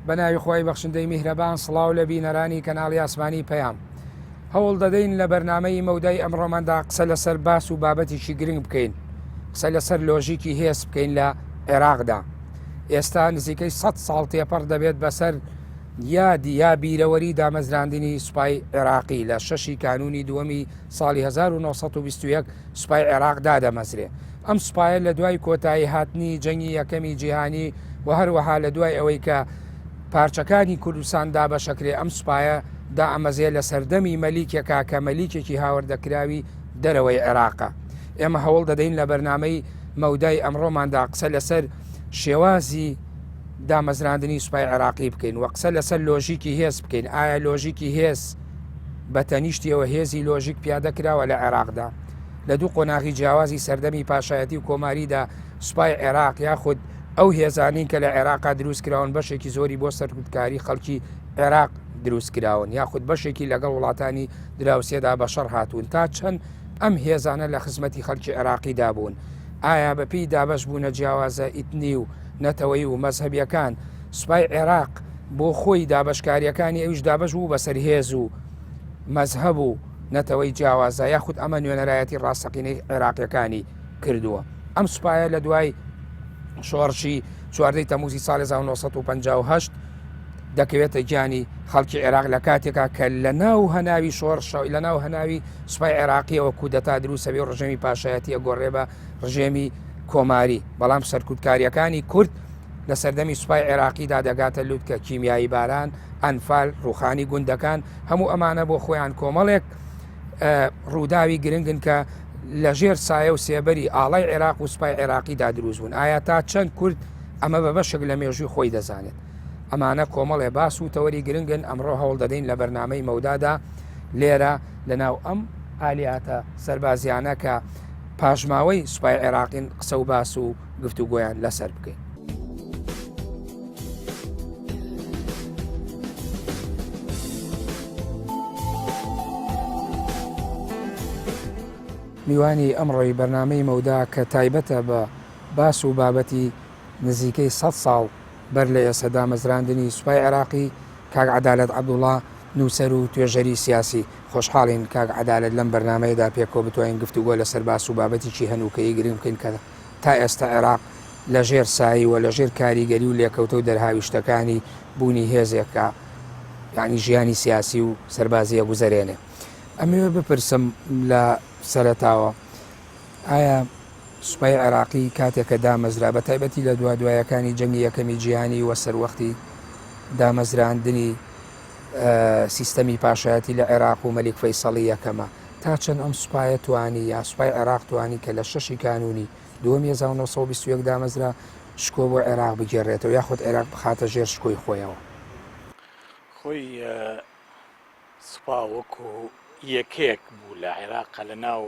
بەناوی خۆی بەخشندەی میهرەبان سڵاو لە بینەرانی کەناڵی ئاسمانی پەیام هەوڵ دەدەین لە بەرنامەی مەودای ئەمڕۆماندا قسە لەسەر باس و بابەتێکی گرنگ بکەین، قسە لەسەر لۆژیکی هێز بکەین لە عێراقدا. ئێستا نزیکەی 100 ساڵ تێپەڕ دەبێت بەسەر یا بیرەوەری دامەزراندنی سوپای عێراقی لە 6 کانونی دووەمی ساڵی 1920 سوپای عێراق دادەمەزرێ. ئەم سوپایە لە دوای کۆتایی هاتنی جەنگی یەکەمی جیهانی و هەروەها لە دوای ئەوەی کە پارچەکانی کوردستان دابەشەکرێ ئەم سوپایە دائەمەزێ لە سەردەمی مەلیکێکا کە مەلیکێکی هاوردەکراوی دەرەوەی عێراقە. ئێمە هەوڵ دەدەین لە بەرنامەی مەودای ئەمڕۆماندا قسە لەسەر شێوازی دامەزراندنی سوپای عێراقی بکەین و قسە لەسەر لۆژیکی هێز بکەین. ئایا لۆژیکی هێز بە تەنیشتیەوە هێزی لۆژیک پیادەکراوە لە عێراقدا لە دوو قۆناغی جیاوازی سەردەمی پاشایەتی و کۆماریدا سوپای عێراق یاخود ئەو هێزانین کە لە عێراقا دروستکراون بەشێکی زۆری بۆ سەرکوتکاری خەڵکی عێراق دروستکراون یاخود بەشێکی لەگەڵ وڵاتانی دراوسێدا بەشەڕ هاتوون تا چەند ئەم هێزانە لە خزمەتی خەڵکی عێراقیدا بوون. ئایا بەپێی دابەش بوونە جیاوازە ئیتنی و نەتەوەی و مەزهەبیەکان سوپای عێراق بۆ خۆی دابشکاریەکانی ئەوش دابش بوو بەسەر هێز و مەزهەب و نەتەوەی جیاوازە یاخود ئەمە نوێنەرایەتی ڕاستەقینەی عێراقیەکانی کردووە. ئەم سوپایە لە دوای شۆڕشی 14 تەموزی ساڵی 1958 دەکەوێتە گیانی خەڵکی عێراق لە کاتێکا کە لە ناو هەناوی شۆڕشە لە ناو هەناوی سوپای عێراقیەوە کودەتا دروستەبێ و ڕژێمی پاشایەتی ئەگۆڕێ بە ڕژێمی کۆماری. بەڵام سەرکوتکاریەکانی کورد لە سەردەمی سوپای عێراقیدا دەگاتە لووتکە کیمیایی باران، ئەنفال، ڕوخانی گوندەکان هەموو ئەمانە بۆ خۆیان کۆمەڵێک ڕووداوی گرنگن کە لە ژێر سایە و سێبەری ئاڵای عێراق و سوپای عێراقیدا دروست بوون. ئایا تا چەند کورد ئەمە بە بەشێک لە مێژووی خۆی دەزانێت؟ ئەمانە کۆمەڵێ باس و تەوەری گرنگن. ئەمڕۆ هەوڵ دەدەین لە بەرنامەی مەودادا لێرە لەناو ئەم ئالیاتە سەربازیانە کە پاژماوەی سوپای عێراقین قسە و باس و گفتوگۆیان لەسەر بکەین. میوانی ئەمڕۆی بەرنامەی مەودا کە تایبەتە بە باس و بابەتی نزیکەی 100 ساڵ بەر لە ئێستا دامەزراندنی سوپای عێراقی کاک عەدالەت عەبدوڵڵا نووسەر و توێژەری سیاسی. خۆشحاڵین کاک عەدالەت لەم بەرنامەیەدا پێکەوە بتوانین گفتوگۆ لەسەر باس و بابەتێکی هەنووکەیی گرنگ بکەین کە تا ئێستا عێراق لە ژێر سایی و لە ژێر کاریگەری و لێکەوتە و دەرهاویشتەکانی بوونی هێزێکە یعنی ژیانی سیاسی و سەربازیە گوزەرێنێ. ئەمەوێ بپرسم لە سەرەتاوە ئایا سوپای عێراقی کاتێکە دامەزرا بە تایبەتی لە دوایەکانی جەنگی یەکەمی جیهانی وە سەروەختی دامەزراندنی سیستەمی پاشایەتی لە عێراق و مەلیک فەیسەڵی یەکەمە تا چەند ئەم سوپایە توانی یا سوپای عێراق توانی کە لە 6 کانونی دووەمی 1920 دامەزرا شکۆ بۆ عێراق بگێڕێتەوە یاخود عێراق بخاتە ژێر شکۆی خۆیەوە؟ خۆی سوپا وەکو یەکێک بوو لە عێراقە لە ناو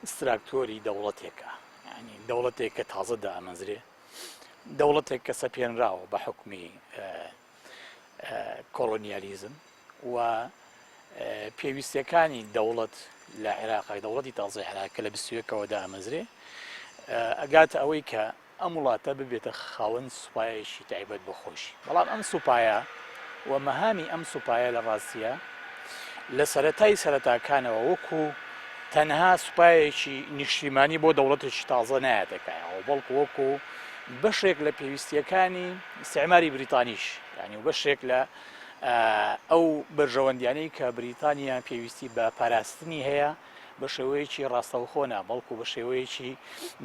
استراکتۆری دەوڵەتێکە، ینی دەوڵەتێک کە تازە دامەزرێ، دەوڵەتێک کە سەپێنراوە بە حکمی کۆڵۆنیالیزم و پێویستیەکانی دەوڵەت لە عێراقی دەوڵەتی تازای عێراق کە لە 21ەوە دامەزرێ ئەگاتە ئەوەی کە ئەم وڵاتە ببێتە خاوەن سوپایەکی تایبەت بە خۆشی. بەڵام ئەم سوپایە و مەهامی ئەم سوپایە لە ڕاستیە لە سەرەتای سەرەتاکانەوە وەکو تەنها سوپایەکی نیشتیمانی بۆ دەوڵەتێکی تازە نایەتەکایەوە، بەڵکو وەکو بەشێک لە پێویستیەکانی ئیستیعماری بریتانیش، یعنی و بەشێک لە ئەو بەرژەوەندیانەی کە بریتانیا پێویستی بە پاراستنی هەیە بە شێوەیەکی ڕاستەوخۆ نا بەڵکو بە شێوەیەکی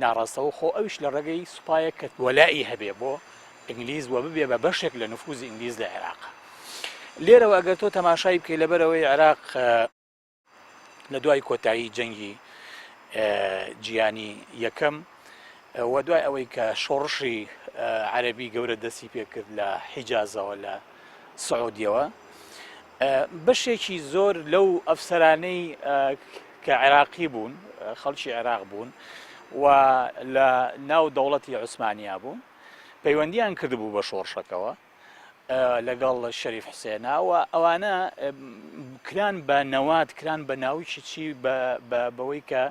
ناڕاستەوخۆ ئەوش لە ڕێگەی سوپایە کە وەلایی هەبێ بۆ ئینگلیز و ببێ بە بەشێک لە نفوزی ئینگلیز لە عێراق. لێرەوە ئەگەر تۆ تەماشای بکەی لەبەرەوەی عێراق لە دوای کۆتایی جەنگی جیهانی یەکەم و دوای ئەوەی کە شۆڕشی عەرەبی گەورە دەستی پێکرد لە حیجازەوە لە سعودیەوە بەشێکی زۆر لەو ئەفسەرانەی کە عێراقی بوون خەڵکی عێراق بوون و لە ناو دەوڵەتی عوسمانیا بوون پەیوەندیان کردبوو بە شۆڕشەکەوە لەگەڵ شەریف حوسێنە و ئەوانە کران بە نەوات کران بە ناویکی چی بەوەی کە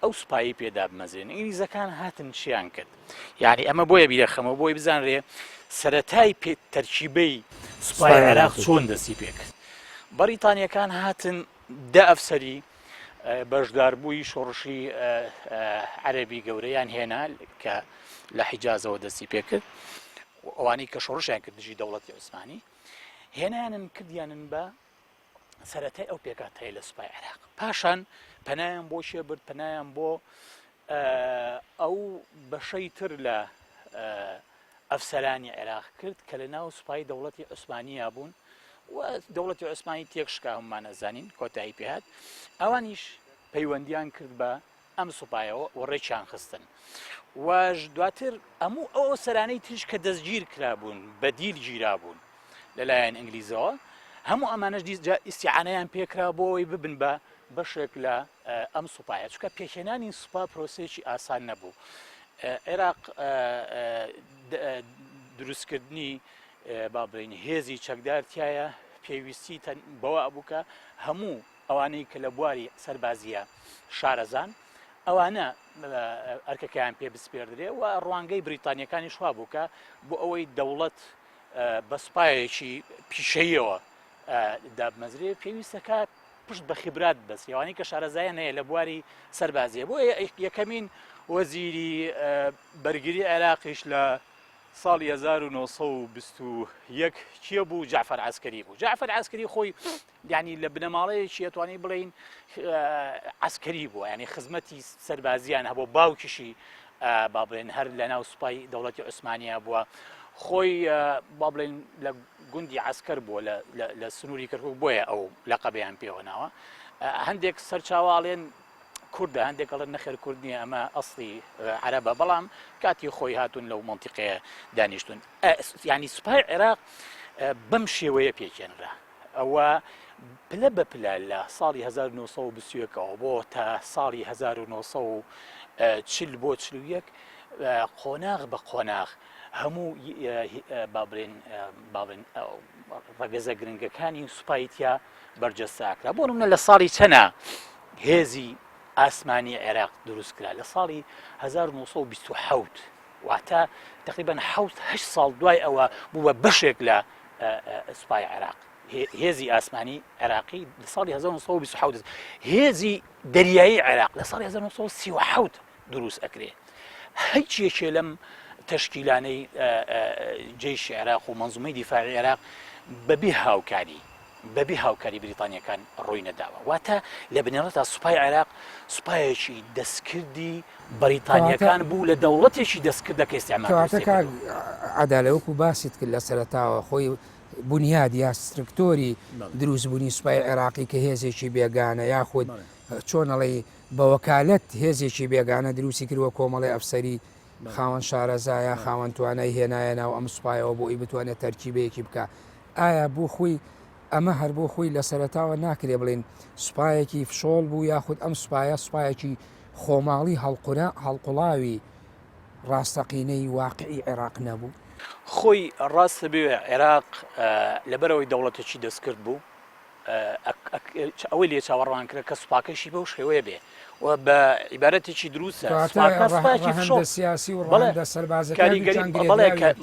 ئەو سوپایی پێدا بمەزێن ئینگلیزەکان هاتن چیان کرد یعنی ئەمە بۆیە بیرەخەمە بۆی بزانرێ سەرەتای تەرکیبەی سوپای عێراق چۆن دەستی پێکرد بەریتانیەکان هاتن دە ئەفسەری بەشداربووی شۆڕشی عەرەبی گەورەیان هێنا کە لە حیجازەوە دەستی پێکرد ئەوانەی کە شۆڕشیان کرد دژی دەوڵەتی عوسمانی هێنانن کردیانن بە سەرەتای ئەو پێکات هەیە لە سوپای عێراق پاشان پەنایان بۆ شێبرد پەنایان بۆ ئەو بەشەی تر لە ئەفسەرانی عێراق کرد کە لە ناو سوپای دەوڵەتی عوسمانیە بوون و دەوڵەتی عوسمانی تێکشکا هەمومان ئەزانین کۆتایی پێهات ئەوانیش پەیوەندیان کرد بە ئەم سوپایەوە و ڕێکیان خستن واش دواتر ئەموو ئەو سەرانەی تریش کە دەستگیر کرابوون بەدیل گیرابوون لەلایەن ئینگلیزەوە هەموو ئەمانەش ئیسیعانەیان پێکرا بۆەوەی ببن بە بەشێک لە ئەم سوپایە چونکە پێکهێنانی سوپا پرۆسێکی ئاسان نەبوو عێراق دروستکردنی با بڵێین هێزی چەکدارتیایە پێویستی بەوە ئەبووکە هەموو ئەوانەی کە لە بواری سەربازیە شارەزان ئەوانە ئەرکەکەیان پێ بسپێردرێ و ڕوانگەی بریتانیەکانی شوا بووکە بۆ ئەوەی دەوڵەت بە سوپایەکی پیشەیەوە دابمەزرێ پێویستەکە پشت بە خیبرات بەس ئەوانەی کە شارەزایان هەیە لە بواری سەربازیە بۆ یەکەمین وەزیری بەرگری عێراقیش لە ساڵی 1920 چیە بوو جعفەر عەسکەری بوو جعفەر عەسکەری خۆی یعنی لە بنەماڵەیەکی ئەتوانی بڵێین عەسکەری بووە ینی خزمەتی سەربازیان هەبوو باوکیشی با بڵێن هەر لە ناو سوپای دەوڵەتی عوسمانیا بووە خۆی با بڵێن لە گوندی عەسکەر بووە لە سنووری کەرکووک بۆیە ئەو لەقەبەیان پێوەناوە هەندێک سەرچاواڵێن کوردە هەندێک ئەڵێن نەخێر کورد نییە ئەمە ئەسڵی عەرەبە بەڵام کاتی خۆی هاتوون لەو مەنتیقەیە دانیشتون ینی سوپای عێراق بەم شێوەیە پێکێنرا ئەوە پلە بە پلە لە ساڵی 1920ەوە بۆ تا ساڵی 1940 بۆ 41 قۆناغ بە قۆناغ هەموو بابرێن ڕەگەزە گرنگەکانی سوپایتیا بەرجەستاکرا بۆ نمونە لە ساڵی چەنە هێزی ئاسمانی عێراق دروست کرا لە ساڵی 1920 واتە تقریبان 8 ساڵ دوای ئەوە بووە بەشێک لە سوپای عێراق هێزی ئاسمانی عێراقی لە ساڵی 1920 هێزی دەریایی عێراق لە ساڵی 1930 دروست ئەکرێ هیچ یەکێ لەم تەشکیلانەی جێیشی عێراق و مەنزومەی دیفاعی عێراق بەبێ هاوکاری بریتانیەکان ڕووی نەداوە واتە لە بنێڕەتە سوپای عێراق سوپایەکی دەستکردی بەریتانیەکان بوو لە دەوڵەتێکی دەستکردەکە ئیستیعمار عەدالەوەکو باسیت کرد لە سەرەتاوە خۆی بنیاد یا سترکتۆری دروستبوونی سوپای عێراقی کە هێزێکی بێگانە یاخود چۆنەڵێ بە وەکالەت هێزێکی بێگانە دروستی کردووە کۆمەڵی ئەفسەری خاوەن شارەزایە خاوەن توانای هێنایە ناو ئەم سوپایەوە بۆ ئەی بتوانێت تەرکیبەیەکی بکە ئایا بۆ خۆی ئەمە هەر بۆ خۆی لە سەرەتاوە ناکرێ بڵێن سوپایەکی فشۆڵ بوو یاخود ئەم سوپایەکی خۆماڵی هەڵقوڵاوی ڕاستەقینەی واقعی عێراق نەبوو خۆی ڕاستە بێ عێراق لەبەرەوەی دەوڵەتێکی دەستکرد بوو ئەوەی لێ چاوەڕوان کرد کە سوپاکەشی بەو شێوەیە بێ و بە عیبارەتێکی دروستە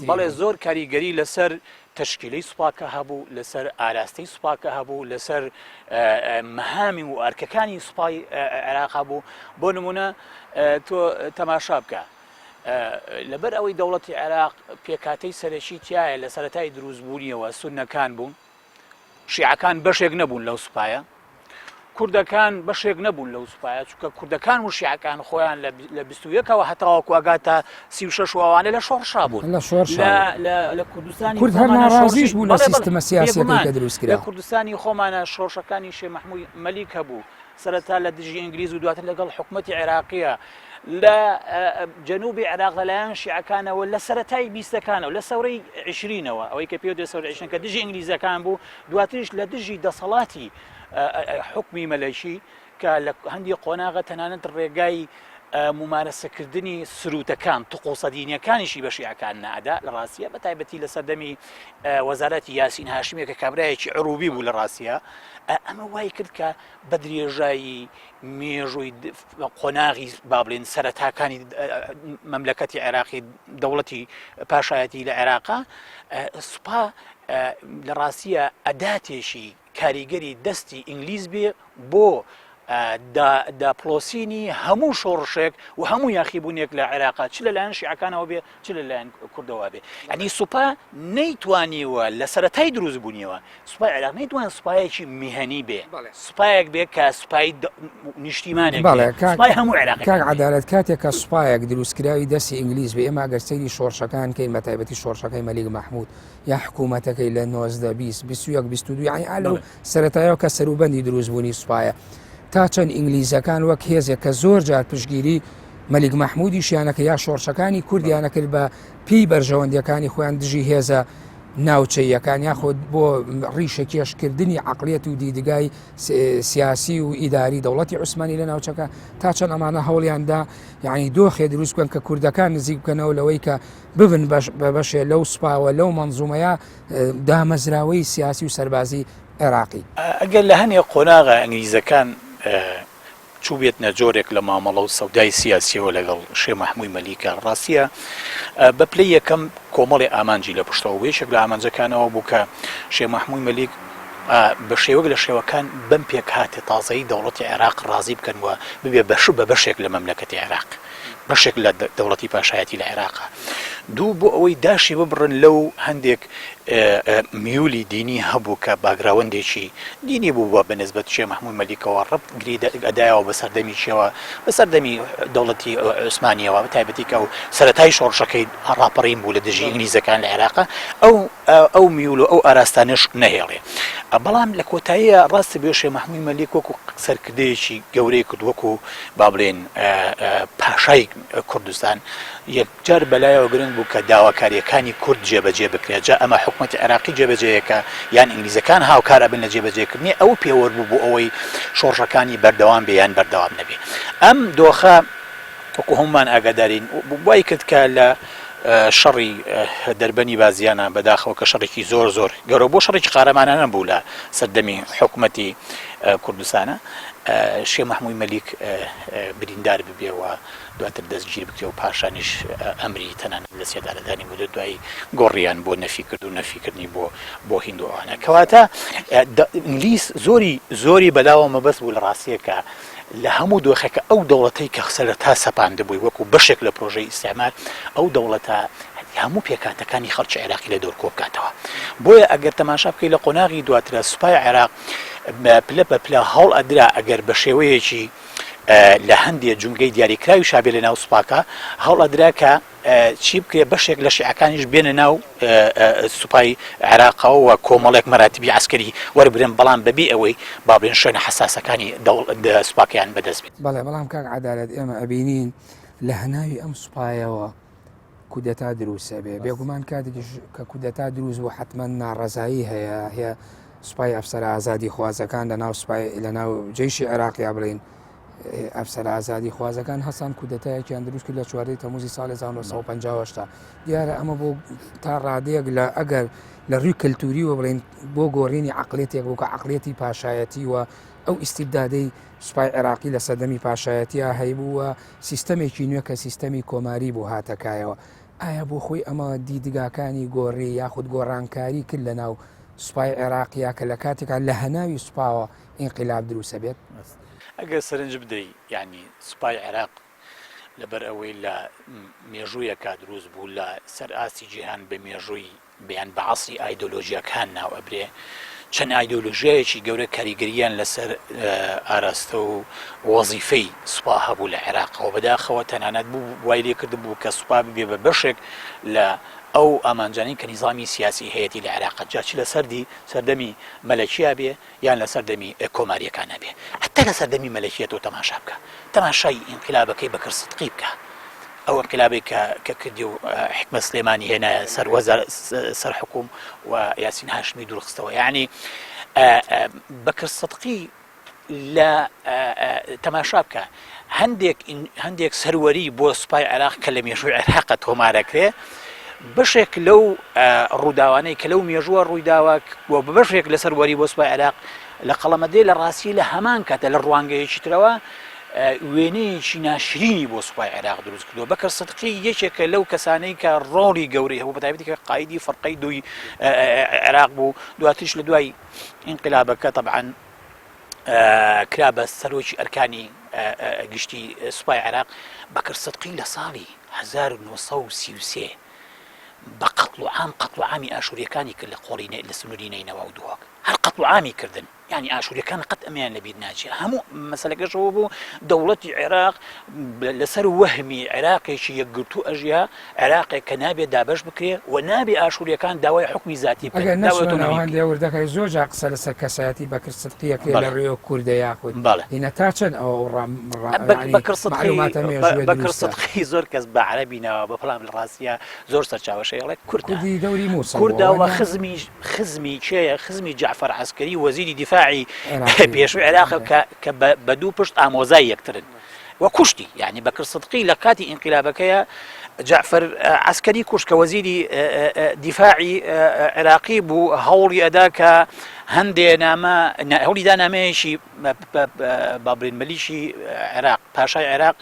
بەڵێ زۆر کاریگەری لەسەر تشکیلەی سوپاکە هەبوو لەسەر ئاراستەی سوپاکە هەبوو لەسەر مەهامی و ئەرکەکانی سوپای عێراق هەبوو بۆ نمونە تۆ تەماشا بکە لەبەر ئەوەی دەوڵەتی عێراق پێکاتەی سەرەکی تایە لە سەرەتای دروستبوونیەوە سوننەکان بوون شیعەکان بەشێک نەبوون لەو سوپایە کوردەکان بەشێک نەبوون لەو سوپایە چونکە کوردەکان و شیعەکان خۆیان لە 21ەوە هەتاوەکو ئەگاتە 36 وانە لە شۆڕشا بوون لە کوردستانی کورد هەر ناڕازیش بوو لە سیستەمە سیاسیەکەی کە دروست کرا لە کوردستانی خۆمانە شۆڕشەکانی شێخ مەحموود مەلیک هەبوو سەرەتا لە دژی ئینگلیز و دواتر لەگەڵ حکومەتی عێراقیە لە جەنوبی عێراق لەلایەن شیعەکانەوە لە سەرەتای بیستەکانەوە لە سەورەی 20ەوە ئەوەی کە پێوە سەورەی 20 کە دژی ئینگلیزەکان بوو دواتریش لە دژی دەسەڵاتی حکمی مەلەشی کە لە هەندی قۆناغە تەنانەت ڕێگای ممارسەکردنی سروتەکان تقۆسەدینیەکانیشی بە شیعەکان نادا لە ڕاستیە بە تایبەتی لە سەردەمی وەزارەتی یاسین هاشمیە کە کابرایەکی عروبی بوو لە ڕاستیە ئەمە وای کرد کە بە درێژایی مێژووی قۆناغی با بڵێن سەرەتاکانی مەملەکەتی عێراقی دەوڵەتی پاشایەتی لە عێراقا سوپا لە ڕاستیە ئەداتێکی کاریگەری دەستی ئینگلیز بێ بۆ داپلۆسینی هەموو شۆڕشێک و هەموو یاخیبوونێک لە عێراقا چ لەلایەن شیعەکانەوە بێ چ لەلایەن کوردەوە بێ ینی سوپا نەیتوانیوە لە سەرەتای دروست بوونیەوە سوپای عێراق نەیتوان سوپایەکی میهەنی بێ سوپایەک بێ کە سوپای نیشتیمانێک سوپای هەموو عێراق کاک عەدالەت کاتێک کە سوپایەک دروستکراوی دەستی ئینگلیز بێ ئێمە ئەگەر سەیری شۆڕشەکان کەین بە تایبەتی شۆڕشەکەی مەلیک مەحموود یا حکوومەتەکەی لە 1920 یعنی ئالەو سەرەتایەوە کە سەروبەندی دروست بوونی سوپایە تا چەند ئینگلیزەکان وەک هێزێک کە زۆر جار پشگیری مەلیک مەحموودی شیانەکە یا شۆڕشەکانی کوردیانە کرد بە پێی بەرژەوەندیەکانی خۆیان دژی هێزە ناوچەیەکان یاخۆ بۆ ڕیشە کێشکردنی عقلێت و دیدگای سیاسی و ئیداری دەوڵەتی عوسمانی لە ناوچەکە تا چەند ئەمانە هەوڵیاندا یعنی دۆخێ دروست بکەن کە کوردەکان نزیک بکەنەوە لەوەی کە ببن بە بەشێ لەو سوپاوە لەو مەنزومەیە دامەزراوەی سیاسی و سەربازی عێراقی ئەگەر لە هەنێک قۆناغە ئەنگلیزەکان چوو بێتنە جۆرێک لە مامەڵە و سەودای سیاسیەوە لەگەڵ شێ مەحمووی مەلیکە ڕاستیە بە پلەی یەکەم کۆمەڵی ئامانجی لە پشتەوە وێشێک لە ئامانجەکانەوە بوو کە شێ مەحمووی مەلیک بە شێوەک لە شێوەکان بەم پێک هاتێ تازایی دەوڵەتی عێراق ڕازی بکەن وە ببێ بە بەشێک لە مەملەکەتی عێراق بەشێک لە دەوڵەتی پاشایەتی لە عێراقا دوو بۆ ئەوەی داشی ببڕن لەو هەندێک میولی دینی هەبوو کە باگراوەندێکی دینی بوو بە بەنسبەت شێ مەحمووی مەلیکەوە ڕەب گری ئەدایەوە بە سەردەمی چێوە بە سەردەمی دەوڵەتی عوسمانیەوە بە تایبەتی کە و سەرەتای شۆڕشەکەی ڕاپەڕین بوو لە دژی ئینگلیزەکان لە عێراقا ئەو میول و ئەو ئاراستانش نەهێڵێ بەڵام لە کۆتاییە ڕاستە بێ شێ مەحمووی مەلیک وەکو سەرکردەیەکی گەورەی کرد وەکو با بڵێن پاشای کوردستان یەکجار بەلایەوە گرنگ بوو کە داواکاریەکانی کورد جێبەجێ بکرێت جا ئەمە حکومەتی عێراقی جێبەجێیەکە یان ئینگلیزەکان هاوکارە بن لە جێبەجێکردنی ئەو پێوەربوو بۆ ئەوەی شۆڕشەکانی بەردەوام بێ یان بەردەوام نەبێ ئەم دۆخە وەکو هەمومان ئاگادارین وای کرد کە لە شەڕی دەربەنی بازیانە بەداخەوە کە شەڕێکی زۆر زۆر گەورە بۆ شەڕێکی قارەمانانە بوو لە سەردەمی حکومەتی کوردستانە شێ مەحمووی مەلیک بریندار ببێەوە دواتر دەستگیر بکرێ و پاشانیش ئەمری تەنانەت لە سێدارەدانی بوو دوایی گۆڕیان بۆ نەفی کرد و نەفیکردنی بۆ هیندووانە کەواتە ئینگلیز زۆری بەداوە مەبەست بوو لە ڕاستیەکە لە هەموو دۆخێکە ئەو دەوڵەتەی کە سەرەتا سەپاند بووی وەکو بەشێک لە پرۆژەی ئیستعمار ئەو دەوڵەتە هەموو پێکاتەکانی خەڵکی عێراقی لە دەور کۆ بکاتەوە بۆیە ئەگەر تەماشا بکەی لە قۆناغی دواترە سوپای عێراق پلە بە پلە هەڵ ئەدرا ئەگەر بە شێوەیەکی لە هەندێک جونگەی دیاریکراوی شابێ لە ناو سوپاکە هەڵ ئەدرا کە چی بکرێ بەشێک لە شیعەکانیش بێنە ناو سوپای عێراقەوە و کۆمەڵێک مەراتبی عسکەری وەربرن بەڵام بەبێ ئەوەی با بڵێن شوێنە حساسەکانی سوپاکیان بەدەست بێت بەڵێ بەڵام کاک عەدالەت ئێمە ئەبینین لە هەناوی ئەم سوپایەوە کودەتا دروستە بێ بێگومان کاتێکیش کە کودەتا دروست بوو حتمما ناڕەزایی هەیە سوپای ئەفسەرە ئازادی خوازەکان لە ناو جێیشی عێراقیا بڵین ئەفسەرە ئازادی خوازەکان هەسان کودەتایەکیان دروست کرد لە 4 تەموزی ساڵی 1950 دیارە ئەمە بۆ تا ڕادەیەک لە ئەگەر لە ڕووی کەلتوریوە بڵین بۆ گۆڕینی عقلێتێک بوو کە عقلێتی پاشایەتی و ئەو ئیستیبدادەی سوپای عێراقی لە سەردەمی پاشایەتیە هەیبووە سیستەمێکی نوێ کە سیستەمی کۆماری بوو هاتەکایەوە ئایا بۆ خۆی ئەمە دیدگاکانی گۆڕی یاخود گۆڕانکاری کرد لە ناو سوپای عێراقیە کە لە کاتێکا لە هەناوی سوپاوە ئینقیلاب دروستە بێت ئەگەر سەرنج بدەی ینی سوپای عێراق لەبەر ئەوەی لە مێژوویەکە دروست بوو لە سەر ئاستی جیهان بە مێژووی بیان بە عەسری ئایدۆلۆژیەکان ناو ئەبرێ چەند ئایدۆلۆژیایەکی گەورە کاریگەریان لەسەر ئاراستە و وەزیفەی سوپا هەبوو لە عێراقەوە بەداخەوە تەنانەت بوو وای لێ کرد بوو کە سوپا ببێ بە بەشێک لە ئەو ئامانجانی کە نیزامی سیاسی هەیەی لە عێراق جاچ لە سەردەمی مەلەکیە بێ یان لە سەردەمی کۆماریەکانە بێ حتا لە سەردەمی مەلەکیەتەوە تەماشا بکە تەماشای ئینقیلابەکەی بەکر سدقی بکە ئەو ئینقیلابی کە کردی و حکمە سلێمانی هێنایە سەر حکوم و یاسین هاشمی دوورخستەوە یعنی بەکر سدقی لە تەماشا بکە هەندێک سەروەری بۆ سوپای عێراق کە لە مێژووی عێراقە تۆمارەکرێ بەشێک لەو ڕووداوانەی کە لەو مێژووە ڕوویداوە و بەشێک لە سەروەری بۆ سوپای عێراق لە قەڵەمەدەی لە ڕاستی لە هەمان کاتە لە ڕوانگەیەکی ترەوە وێنەیەکی ناشرینی بۆ سوپای عێراق دروست کردووە. بەکر سەدقی یەکێکە لەو کەسانەی کە ڕۆڵی گەورەی هەبوو بەتایبەتی کە قایدی فەرقەی دوی عێراق بوو دواتریش لە دوای ئینقلابەکە طبعاً کرا بە سەرۆکی ئەرکانی گشتی سوپای عێراق. بەکر سەدقی لە ساڵی 1933 بە قەتڵ و عامی ئاشوریەکانی کرد لە قۆڵی لە سنووری نینەوە و دووەک هەر قەتڵ و عامی کردن، یعنی ئاشوریەکان قەت ئەمیان لەبیر ناچێت. هەموو مەسەلەکەشەوە بوو دەوڵەتی عێراق لەسەر وەهمی عێراقێکی یەکگرتوو ئەژیا عێراقێک کە نابێت دابەش بکرێ و نابێ ئاشوریەکان داوای حکمی ذاتی بکەن. لێوردەکەی زۆر جا قسە لەسەر کەسایەتی بەکر سەدقیەکرێ لە ڕێوە کوردە یاخود هینە تا چەند بەکر سەدقی زۆر کەس بە عەرەبی ناوە بە پڵام لە ڕاستیە زۆر سەرچاوەشەیەڵێ کوردی دەوری موسڵ کوردەوە خزمی چێە خزمی جعفەر عەسکەری وەزیری دیفاعی پێشووی عێراق کە بە دوو پشت ئامۆزای یەکترن و کوشتی، یعنی بەکر سەدقی لە کاتی ئینقلابەکەیە جعفەر عەسکەری کوشت کە وەزیری دیفاعی عێراقی بوو هەوڵی ئەدا کە هەوڵی دا نامەیەکی بابرین مەلیشی عێراق پاشای عێراق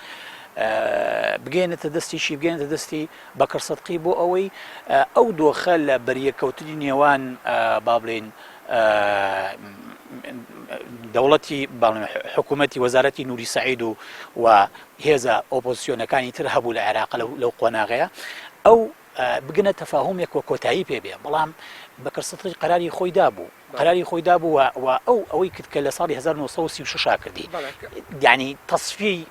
بگەێنێتە دەستی بەکر سەدقی بۆ ئەوەی ئەو دۆخە لە بەریەکەوتنی نێوان بابلین دەوڵەتی حکوومەتی وەزارەتی نوری سەعید و هێزە ئۆپۆزیسیۆنەکانی تر هەبوو لە عێراق لەو قۆناغەیە ئەو بگنە تەفاهومێک وە کۆتایی پێبێ. بەڵام بەکر سەدقی قەراری خۆی دابوو و ئەوەی کرد کە لە ساڵی 1936 کردی، یعنی تەصفیەی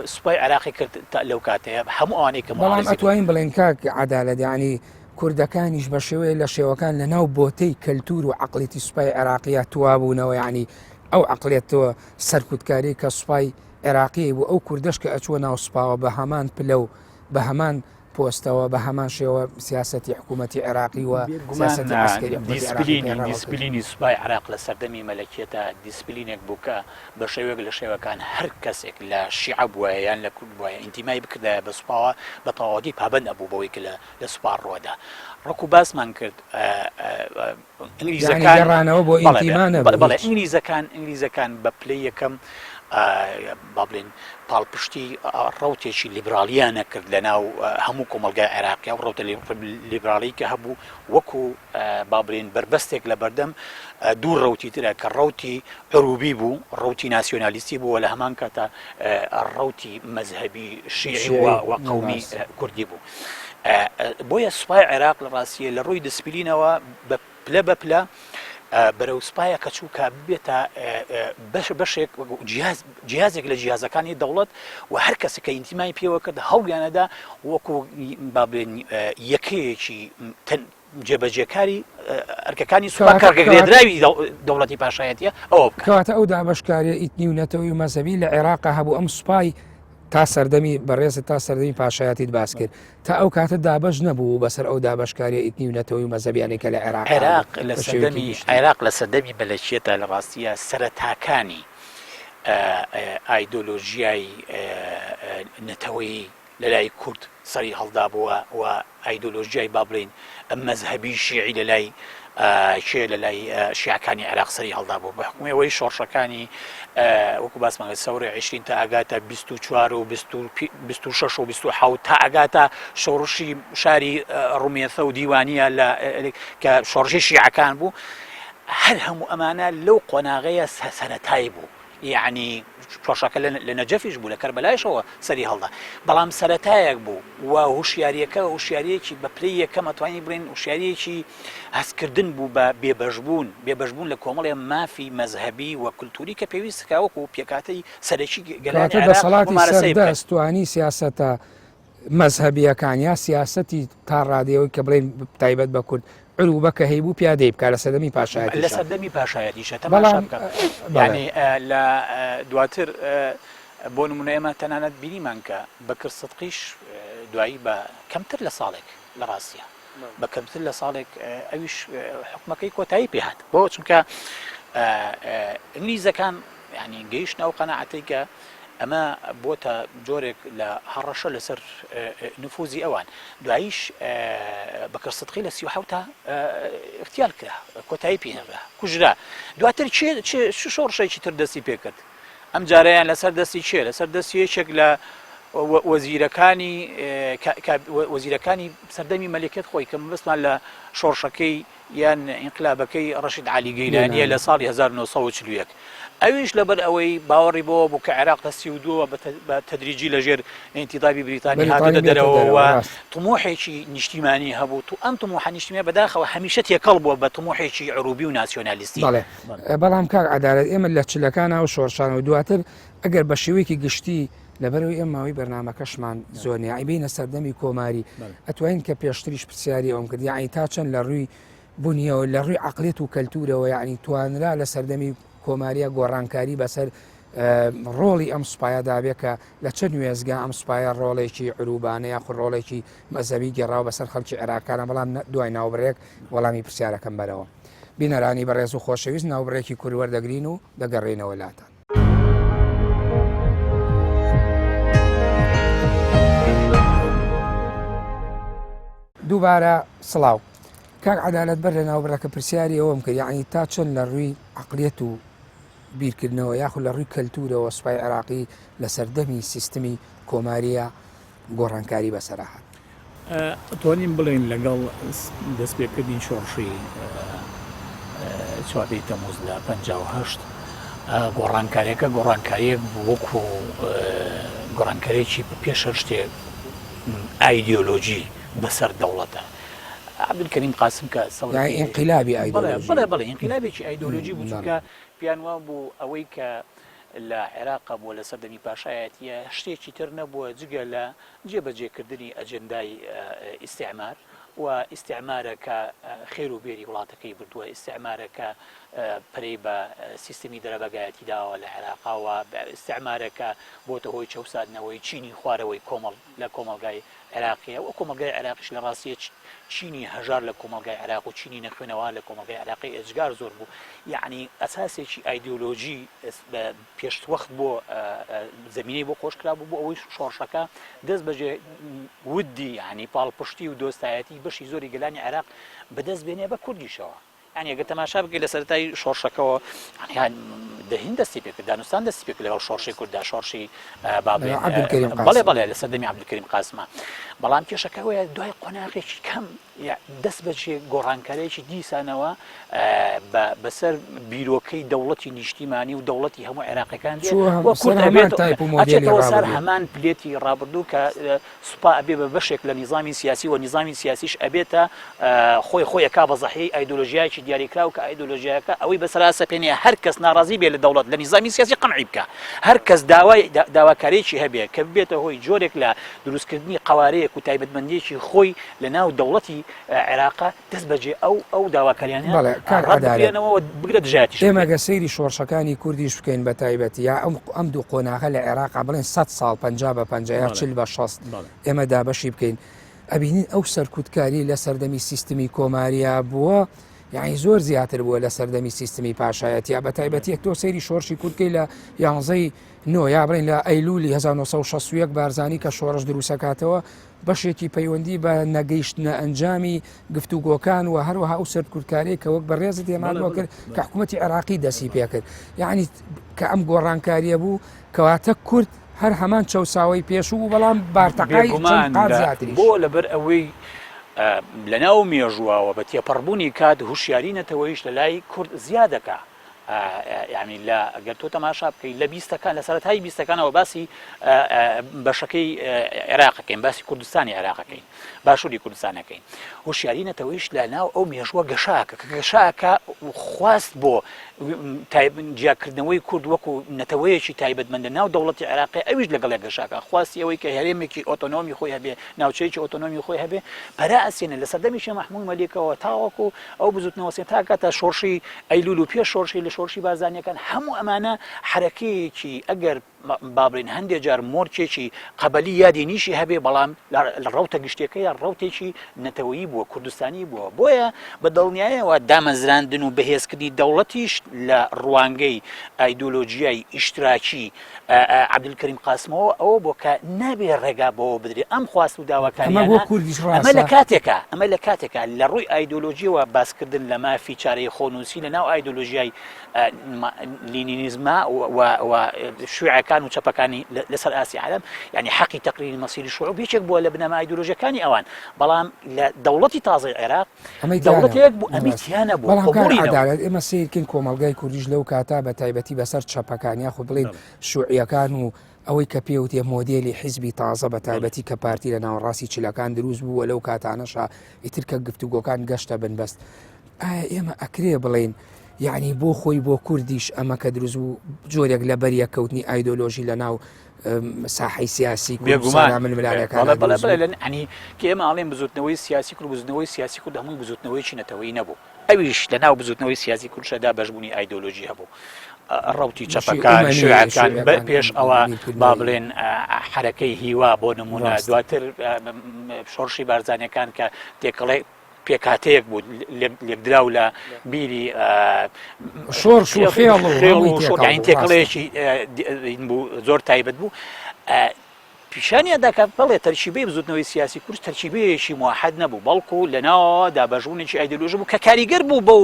سوپای عێراقی کرد لەو کاتەیە هەموو ئەوانەی کە بەڵام ئەتوانین بڵێن کاک عەدالەت یعنی کوردەکانیش بە شێوەیە لە شێوەکان لە ناو بۆتەی کەلتور و عەقڵێتی سوپای عێراقیە توابوونەوە، یعنی ئەو عەقڵێتەوە سەرکوتکاری کە سوپای عێراقی بوو ئەو کوردەش کە ئەچوە ناو سوپاوە بە هەمان پلە و بە هەمان پۆستەوە بە هەمان شێوە سیاسەتی حکوومەتی عێراقی و سیاسەتی عەسکەری دیسپلینی سوپای عێراق لە سەردەمی مەلەکیەتە دیسپلینێک بوو کە بە شێوەیەک لە شێوەکان هەر کەسێک لە شیعە بووە یان لە کورد بووە ئینتیمای بکردە بە سوپاوە بە تەواوەتی پابەند ئەبوو بەوەی کە لە سوپا ڕۆدا. ڕۆکو باسمان کرد ئینگلیزەکانڕانەوە بۆ ئینتیمانە بەڵێ ئینگلیزەکان بە پلەی یەکەم بابلین پاڵپشتی ڕوتێکی لیبرالیانە کرد لە ناو هەموو کۆمەلگای عێراقی و ڕوتە لیبرالی کە هەبوو وەکو بابلین بربەستێک لە بەردەم دوو ڕوتی ترە کە ڕوتی عروبی بوو ڕوتی ناسیۆنالیستی بوو لە هەمان کاتە ڕوتی مەزهەبی شیعی و قەومی کوردی بوو. بۆیە سوپای عێراق لە ڕاستیە لە ڕووی دسپلینەوە پلە بە پلە بەرەو سوپایە کە چووکە ببێتە بەشێک جیازێک لە جیازەکانی دەوڵەت و هەر کەسێک کە ئینتیمای پێوە کرد هەوڵیانەدا وەکو بابلێن یەکەیەکی جێبەجێکاری ئەرکەکانی سوپا کارگەگرێدراوی دەوڵەتی پاشایەتیە ئەوە بکاتە ئەو دابەشکاریە ئیتنی و نەتەوەی و مەزەبی لە عێراقا هەبوو ئەم سوپای تا سەردەمی بەڕێزە تا سەردەمی پاشایەتیت باس کرد تا ئەو کاتە دابەش نەبوو بەسەر ئەو دابەشکاریە ئیتنی و نەتەوەی و مەزەبیانێکە لە عێراق لە سەردەمی مەلەکیەتە لە ڕاستیە سەرەتاکانی ئایدۆلۆژیای نەتەوەی لە لای کورد سەری هەڵدا بووە و ئایدۆلۆژیای بابلین مەزهەبی شیعی لە لای لە لای شیعەکانی عێراق سەری هەڵدا بوو بە حکومەوەی شۆڕشەکانی وەکو باسمانگە سەوری 20 تا ئاگاتە 24 و 26 و 27 تا ئاگاتە شۆڕشی شاری ڕومێتە و دیوانیە کە شۆڕشی شیعەکان بوو هەر هەموو ئەمانە لەو قۆناغەیە سەرەتایی بوو، یعنی شۆڕشەکە لە نەجەفیش بوو لە کەربەلایشەوە سەری هەڵدا، بەڵام سەرەتایەک بوو و هوشیاریەکە هوشیارەیەکی بە پلەی یەکەم ئەتوانین بڵێن هوشیارەیەکی هەستکردن بوو بە بێبەشبوون لە کۆمەڵێ مافی مەزهەبی و کولتوری کە پێویستکە وەکو پێکاتەی سەرەکی گەلانی عێراق دەستوانی سیاسەتە مەزهەبیەکان یا سیاسەتی تا ڕادیەوەی کە بڵێن تایبەت بە کورد عروبەکە هەیبوو پیادەی بکە لە سەردەمی پاشایەتی لە سەردەمی پاشایەتیشە تەماشا بکە، یعنی لە دواتر بۆ نمونە ئێمە تەنانەت بینیمان کە بەکر سەدقیش دوایی بە کەمتر لە ساڵێک لە ڕاستیە بە کەمتر لە ساڵێک ئەویش حکومەکەی کۆتایی پێهات بۆ چونکە ئینگلیزەکان یعنی گەیشتنە ئەو قەناعەتەی کە ئەمە بۆتە جۆرێک لە هەڕەشە لەسەر نفوزی ئەوان دواییش بەکەر سدقی لە 37 اختیار کرا کۆتایی پێنەبە کوژرا دواتر شۆڕشێکی تر دەستی پێکرد ئەم جارەیان لەسەر دەستی چێ لەسەر دەستی یەکێک لە وەزیرەکانی سەردەمی مەلەکێت خۆی کە بەسمان لە شۆڕشەکەی یان ئینقلابەکەی ڕەشید عەلی گەیلانیە لە ساڵی 1940 ئەویش لەبەر ئەوەی باوەڕی بۆ بوو کە عێراق دەستی و دووە بە تەدریجی لەژێر ئینتیدابی بریتانی هاتووە دەرەوە طموحێکی نیشتیمانی هەبوو و ئەم طموحە نیشتیمانی بەداخەوە هەمیشە تێکەڵ بووە بە طموحێکی عروبی و ناسیۆنالیستی. بەڵام کاک عەدالەت ئێمە لە چلەکانە و شۆڕشانەوە دواتر ئەگەر بە شێوەیەکی گشتی لەبەرەوەی ئێماوی بەرنامەکەشمان زۆر نیعیبینە سەردەمی کۆماری ئەتوانین کە پێشتریش پرسیاری ئەوم کرد یعنی تا چەند لە ڕووی بوونیەوە لە ڕووی عەقڵێت و کەلتورەوە یعنی توانرا لە سەردەمی کۆماریە گۆڕانکاری بەسەر ڕۆڵی ئەم سوپایەدا بێ کە لە چەند وێزگا ئەم سوپایە ڕۆڵێکی عروبانە یاخود ڕۆڵێکی مەزەبی گێڕاو بەسەر خەڵکی عێراقیانە بەڵام دوای ناوبڕێک وەڵامی پرسیارەکەم بەرەوە بینەرانی بەڕێز و خۆشەویست ناوبڕێکی کوردی وەردەگرین و دەگەڕێنەوە لاتان. دووبارە سڵاو کاک عەدالەت بەر لە ناوبڕەکە پرسیاری ئەوەم کرد یعنی تا چەند لە ڕووی عەقڵێت و بیرکردنەوە یاخود لە ڕووی کەلتورەوە سوپای عێراقی لە سەردەمی سیستمی کۆماریە گۆڕانکاری بەسەرهات ئەتوانین بڵێن لەگەڵ دەستپێکردنی شۆڕشی 4 تەمووز لە 58 گۆڕانکاریەکە گۆڕانکاریەک وەکو گۆڕانکارێکی پێشەر شتێک ئایدیۆلۆژی بەسەر دەوڵەتە عەبدولکەریم قاسم کە ئینقلابی ئایدیۆلۆژی بەڵێ ئینقلابێکی ئایدیۆلۆژی بوو چونکە پیان وا بوو ئەوەی کە لە عێراقا بووە لە سەردەمی پاشایەتیە شتێکی تر نەبووە جگە لە جێبەجێکردنی ئەجەندای ئیستیعمار و ئیستیعمارەکە خێر و بێری وڵاتەکەی بردووە ئیستیعمارەکە پرەی بە سیستمی دەرەبەگایەتی داوە لە عێراقاوە ئیستیعمارەکە بۆتە هۆی چەوسادنەوەی چینی خوارەوەی کۆمەڵ لە کۆمەلگای عێراقیە و کۆمەلگای عێراقیش لە ڕاستیە چینی هەژار لە کۆمەلگای عێراق و چینی نەخوێنەوە لە کۆمەلگای عێراقی ئەجگار زۆر بوو یعنی ئەساسێکی ئایدیۆلۆژی پێشوەخت بۆ زەمینەی بۆ خۆشکرا بوو بۆ ئەوەی شۆڕشەکە دەست بەجێ ودی ینی پاڵپشتی و دۆستایەتی بەشی زۆری گەلانی عێراق بەدەست بێنێ بە کوردیشەوە ینی ئەگە تەماشا بکەیت لە سەرەتای شۆڕشەکەەوە دەهین دەستی پێکرد دانوستان دەستی پێکرد لەگەڵ شۆڕشی کووردا شۆڕشی بەڵێ لە سەردەمی عەبدولکەریم قاسمە بەڵام کێشەکەوەیە دوای قۆناغێکی کەم دەست بەجێ گۆڕانکاریەکی دیسانەوە بەسەر بیرۆکەی دەوڵەتی نیشتیمانی و دەوڵەتی هەموو عێراقیەکان ئەچێتەوە سەر هەمان پلێتی ڕابردوو کە سوپا ئەبێ بە بەشێک لە نیزامی سیاسی و نیزامی سیاسیش ئەبێتە خۆی ئەکا بە زەحیەی ئایدۆلۆژیایکی دیاریکراو کە ئایدۆلۆژیاکە ئەوەی بەسەرا سەپێنێ هەر کەس ناڕازی بێ لە دەوڵەت لە نیزامی سیاسی قەنعی بکە هەر کەس داواکاریی هەبێ کە بێتە هۆی جۆرێک لە دروستکردنی قوارەیەک و تایبەتمەندیەکی خۆی لە ناو دەوڵەتی عێراقا دەست بەجێ ئەو داواکاریانە بگرە دژایەتی ئێمەگە سەیری شۆڕشەکانی کوردیش بکەین بە تایبەتی یا ئەم دوو قۆناغە لە عێراقا بڵێن 100 ساڵ 50 بە 50 40 بە 60 ئێمە دابەشی بکەین ئەبینین ئەو سەرکوتکاری لە سەردەمی سیستمی کۆماریە بووە یعنی زۆر زیاتر بووە لە سەردەمی سیستمی پاشایەتیە بە تایبەتی تۆ سەیری شۆڕشی کوردکەی لە 11 نۆ یا بڵێن لە ئەیلولی 1960 بارزانی کە شۆڕش دروستەکاتەوە بەشێکی پەیوەندی بە نەگەیشتنە ئەنجامی گفتوگۆکان و هەروەها ئەو سەرکوتکاری کە وەک بەڕێزت هێمانەوە کرد کە حکوومەتی عێراقی دەستی پێکرد یعنی کە ئەم گۆڕانکاریە بوو کەواتە کورد هەر هەمان چەساوی پێشوو بەڵام بارتەقای زیاتری بۆ لەبەر ئەوەی لە ناو مێژووەوە بە تێپەڕبوونی کات هوشیارینەتەوەیش لە لای کورد زیادەکە یعنی لە ئەگەر تۆ تەماشا بکەیت لە 20ەکان لە سەرەتای 20ەکانەوە باسی بەشەکەی عێراقەکەین باسی کوردستانی عێراقەکەین باشووری کوردستانەکەین هوشیارینەتەوەیش لە ناو ئەو مێژووە گەشاکە کە گەشاکە خواست بۆ جیاکردنەوەی کورد وەکو نەتەوەیەکی تایبەتمەندە ناو دەوڵەتی عێراقی ئەویش لەگەڵ گەشاکە خواستی ئەوەی کە هەرێمێکی ئۆتۆنۆمی خۆی هەبێ ناوچەیەکی ئۆتۆنۆمی خۆی هەبێ پەرە ئەسێنە لە سەردەمی شێخ مەحموود مەلیکەوە تاوەکو ئەو بزوتنەوە تا کاتە شۆڕشی ئەیلول و پێش شۆڕشی لە شۆڕشی بارزانیەکان هەموو ئەمانە حرەکەیەکی ئەگەر بابرین هەندێک جار مۆرچێکی قەبەلی یادی نیشی هەبێ بەڵام لە ڕەوتە گشتەکەیە ڕەوتێکی نەتەوەیی بووە کوردستانی بووە بۆیە بە دڵنیایەوە دامەزراندن و بەهێزکردنی دەوڵەتیش لە ڕوانگەی ئایدۆلۆژیای ئیشتراکی عەبدولکەریم قاسمەوە ئەوە بۆ کە نابێ ڕێگا بەوە بدرێت ئەم خواست و داواکاریانە ئەمە لە کاتێکە لە ڕووی ئایدۆلۆژیەوە باسکردن لە مافی چارەی خۆنووسی لە ناو ئایدۆلۆژیای لینینیزما و شوێعەکان و چەپەکانی لەسەر ئاسی عالەم یعنی حەقی تەقریری مەسیری شوعوب یەکێک بووە لە بنەما ئایدۆلۆژیەکانی ئەوان بەڵام لە دەوڵەتی تازای عێراق دەوڵەتێک بوو ئەمی تیانە بوو عەدالەت ئێمە سیرکردن کۆمەڵگای کوردیش لەو کاتا بە تایبەتی بەسەر چەپەکان یاخود بڵێن شوعیەکان و ئەوەی کە پێوتێ مۆدێلی حیزبی تازە بە تایبەتی کە پارتی لە ناوەڕاستی چلەکان دروست بووە لەو کاتانەشا ئیتر کە گفتوگۆکان گەشتە بنبەست ئایا ئێمە ئەکرێ بڵێن یعنی بۆ خۆی بۆ کوردیش ئەمە کە دروست بوو جۆرێک لە بەریە کەوتنی ئایدۆلۆژی لە ناو ساحەی سیاسی ینی کە ئێمە ئاڵێن بزوتنەوەی سیاسی کرد بزوتنەوەی سیاسی کرد هەمووی بزوتنەوەی چینەتەوەی نەبوو ئەویش لە ناو بزوتنەوەی سیاسی کوردشەدا بەشبوونی ئایدۆلۆژی هەبوو ڕەوتی چەپەکان شوێعەکان پێش ئەوە با بڵێن حرەکەی هیوا بۆ نمونە دواتر شۆڕشی بارزانەکان کە تێکەڵێ پێکاتەیەک بوو لێکدراو لە بیری شۆڕش و خێڵ تێکەڵەیەکی بوو زۆر تایبەت بوو پیشانیان داکات بەڵێ تەرکیبەی بزوتنەوەی سیاسی کورس تەرکیبەیەکی موحد نەبوو بەڵکو لەناوە دابەژوونێکی ئایدۆلۆژی بوو کە کاریگەر بوو بەو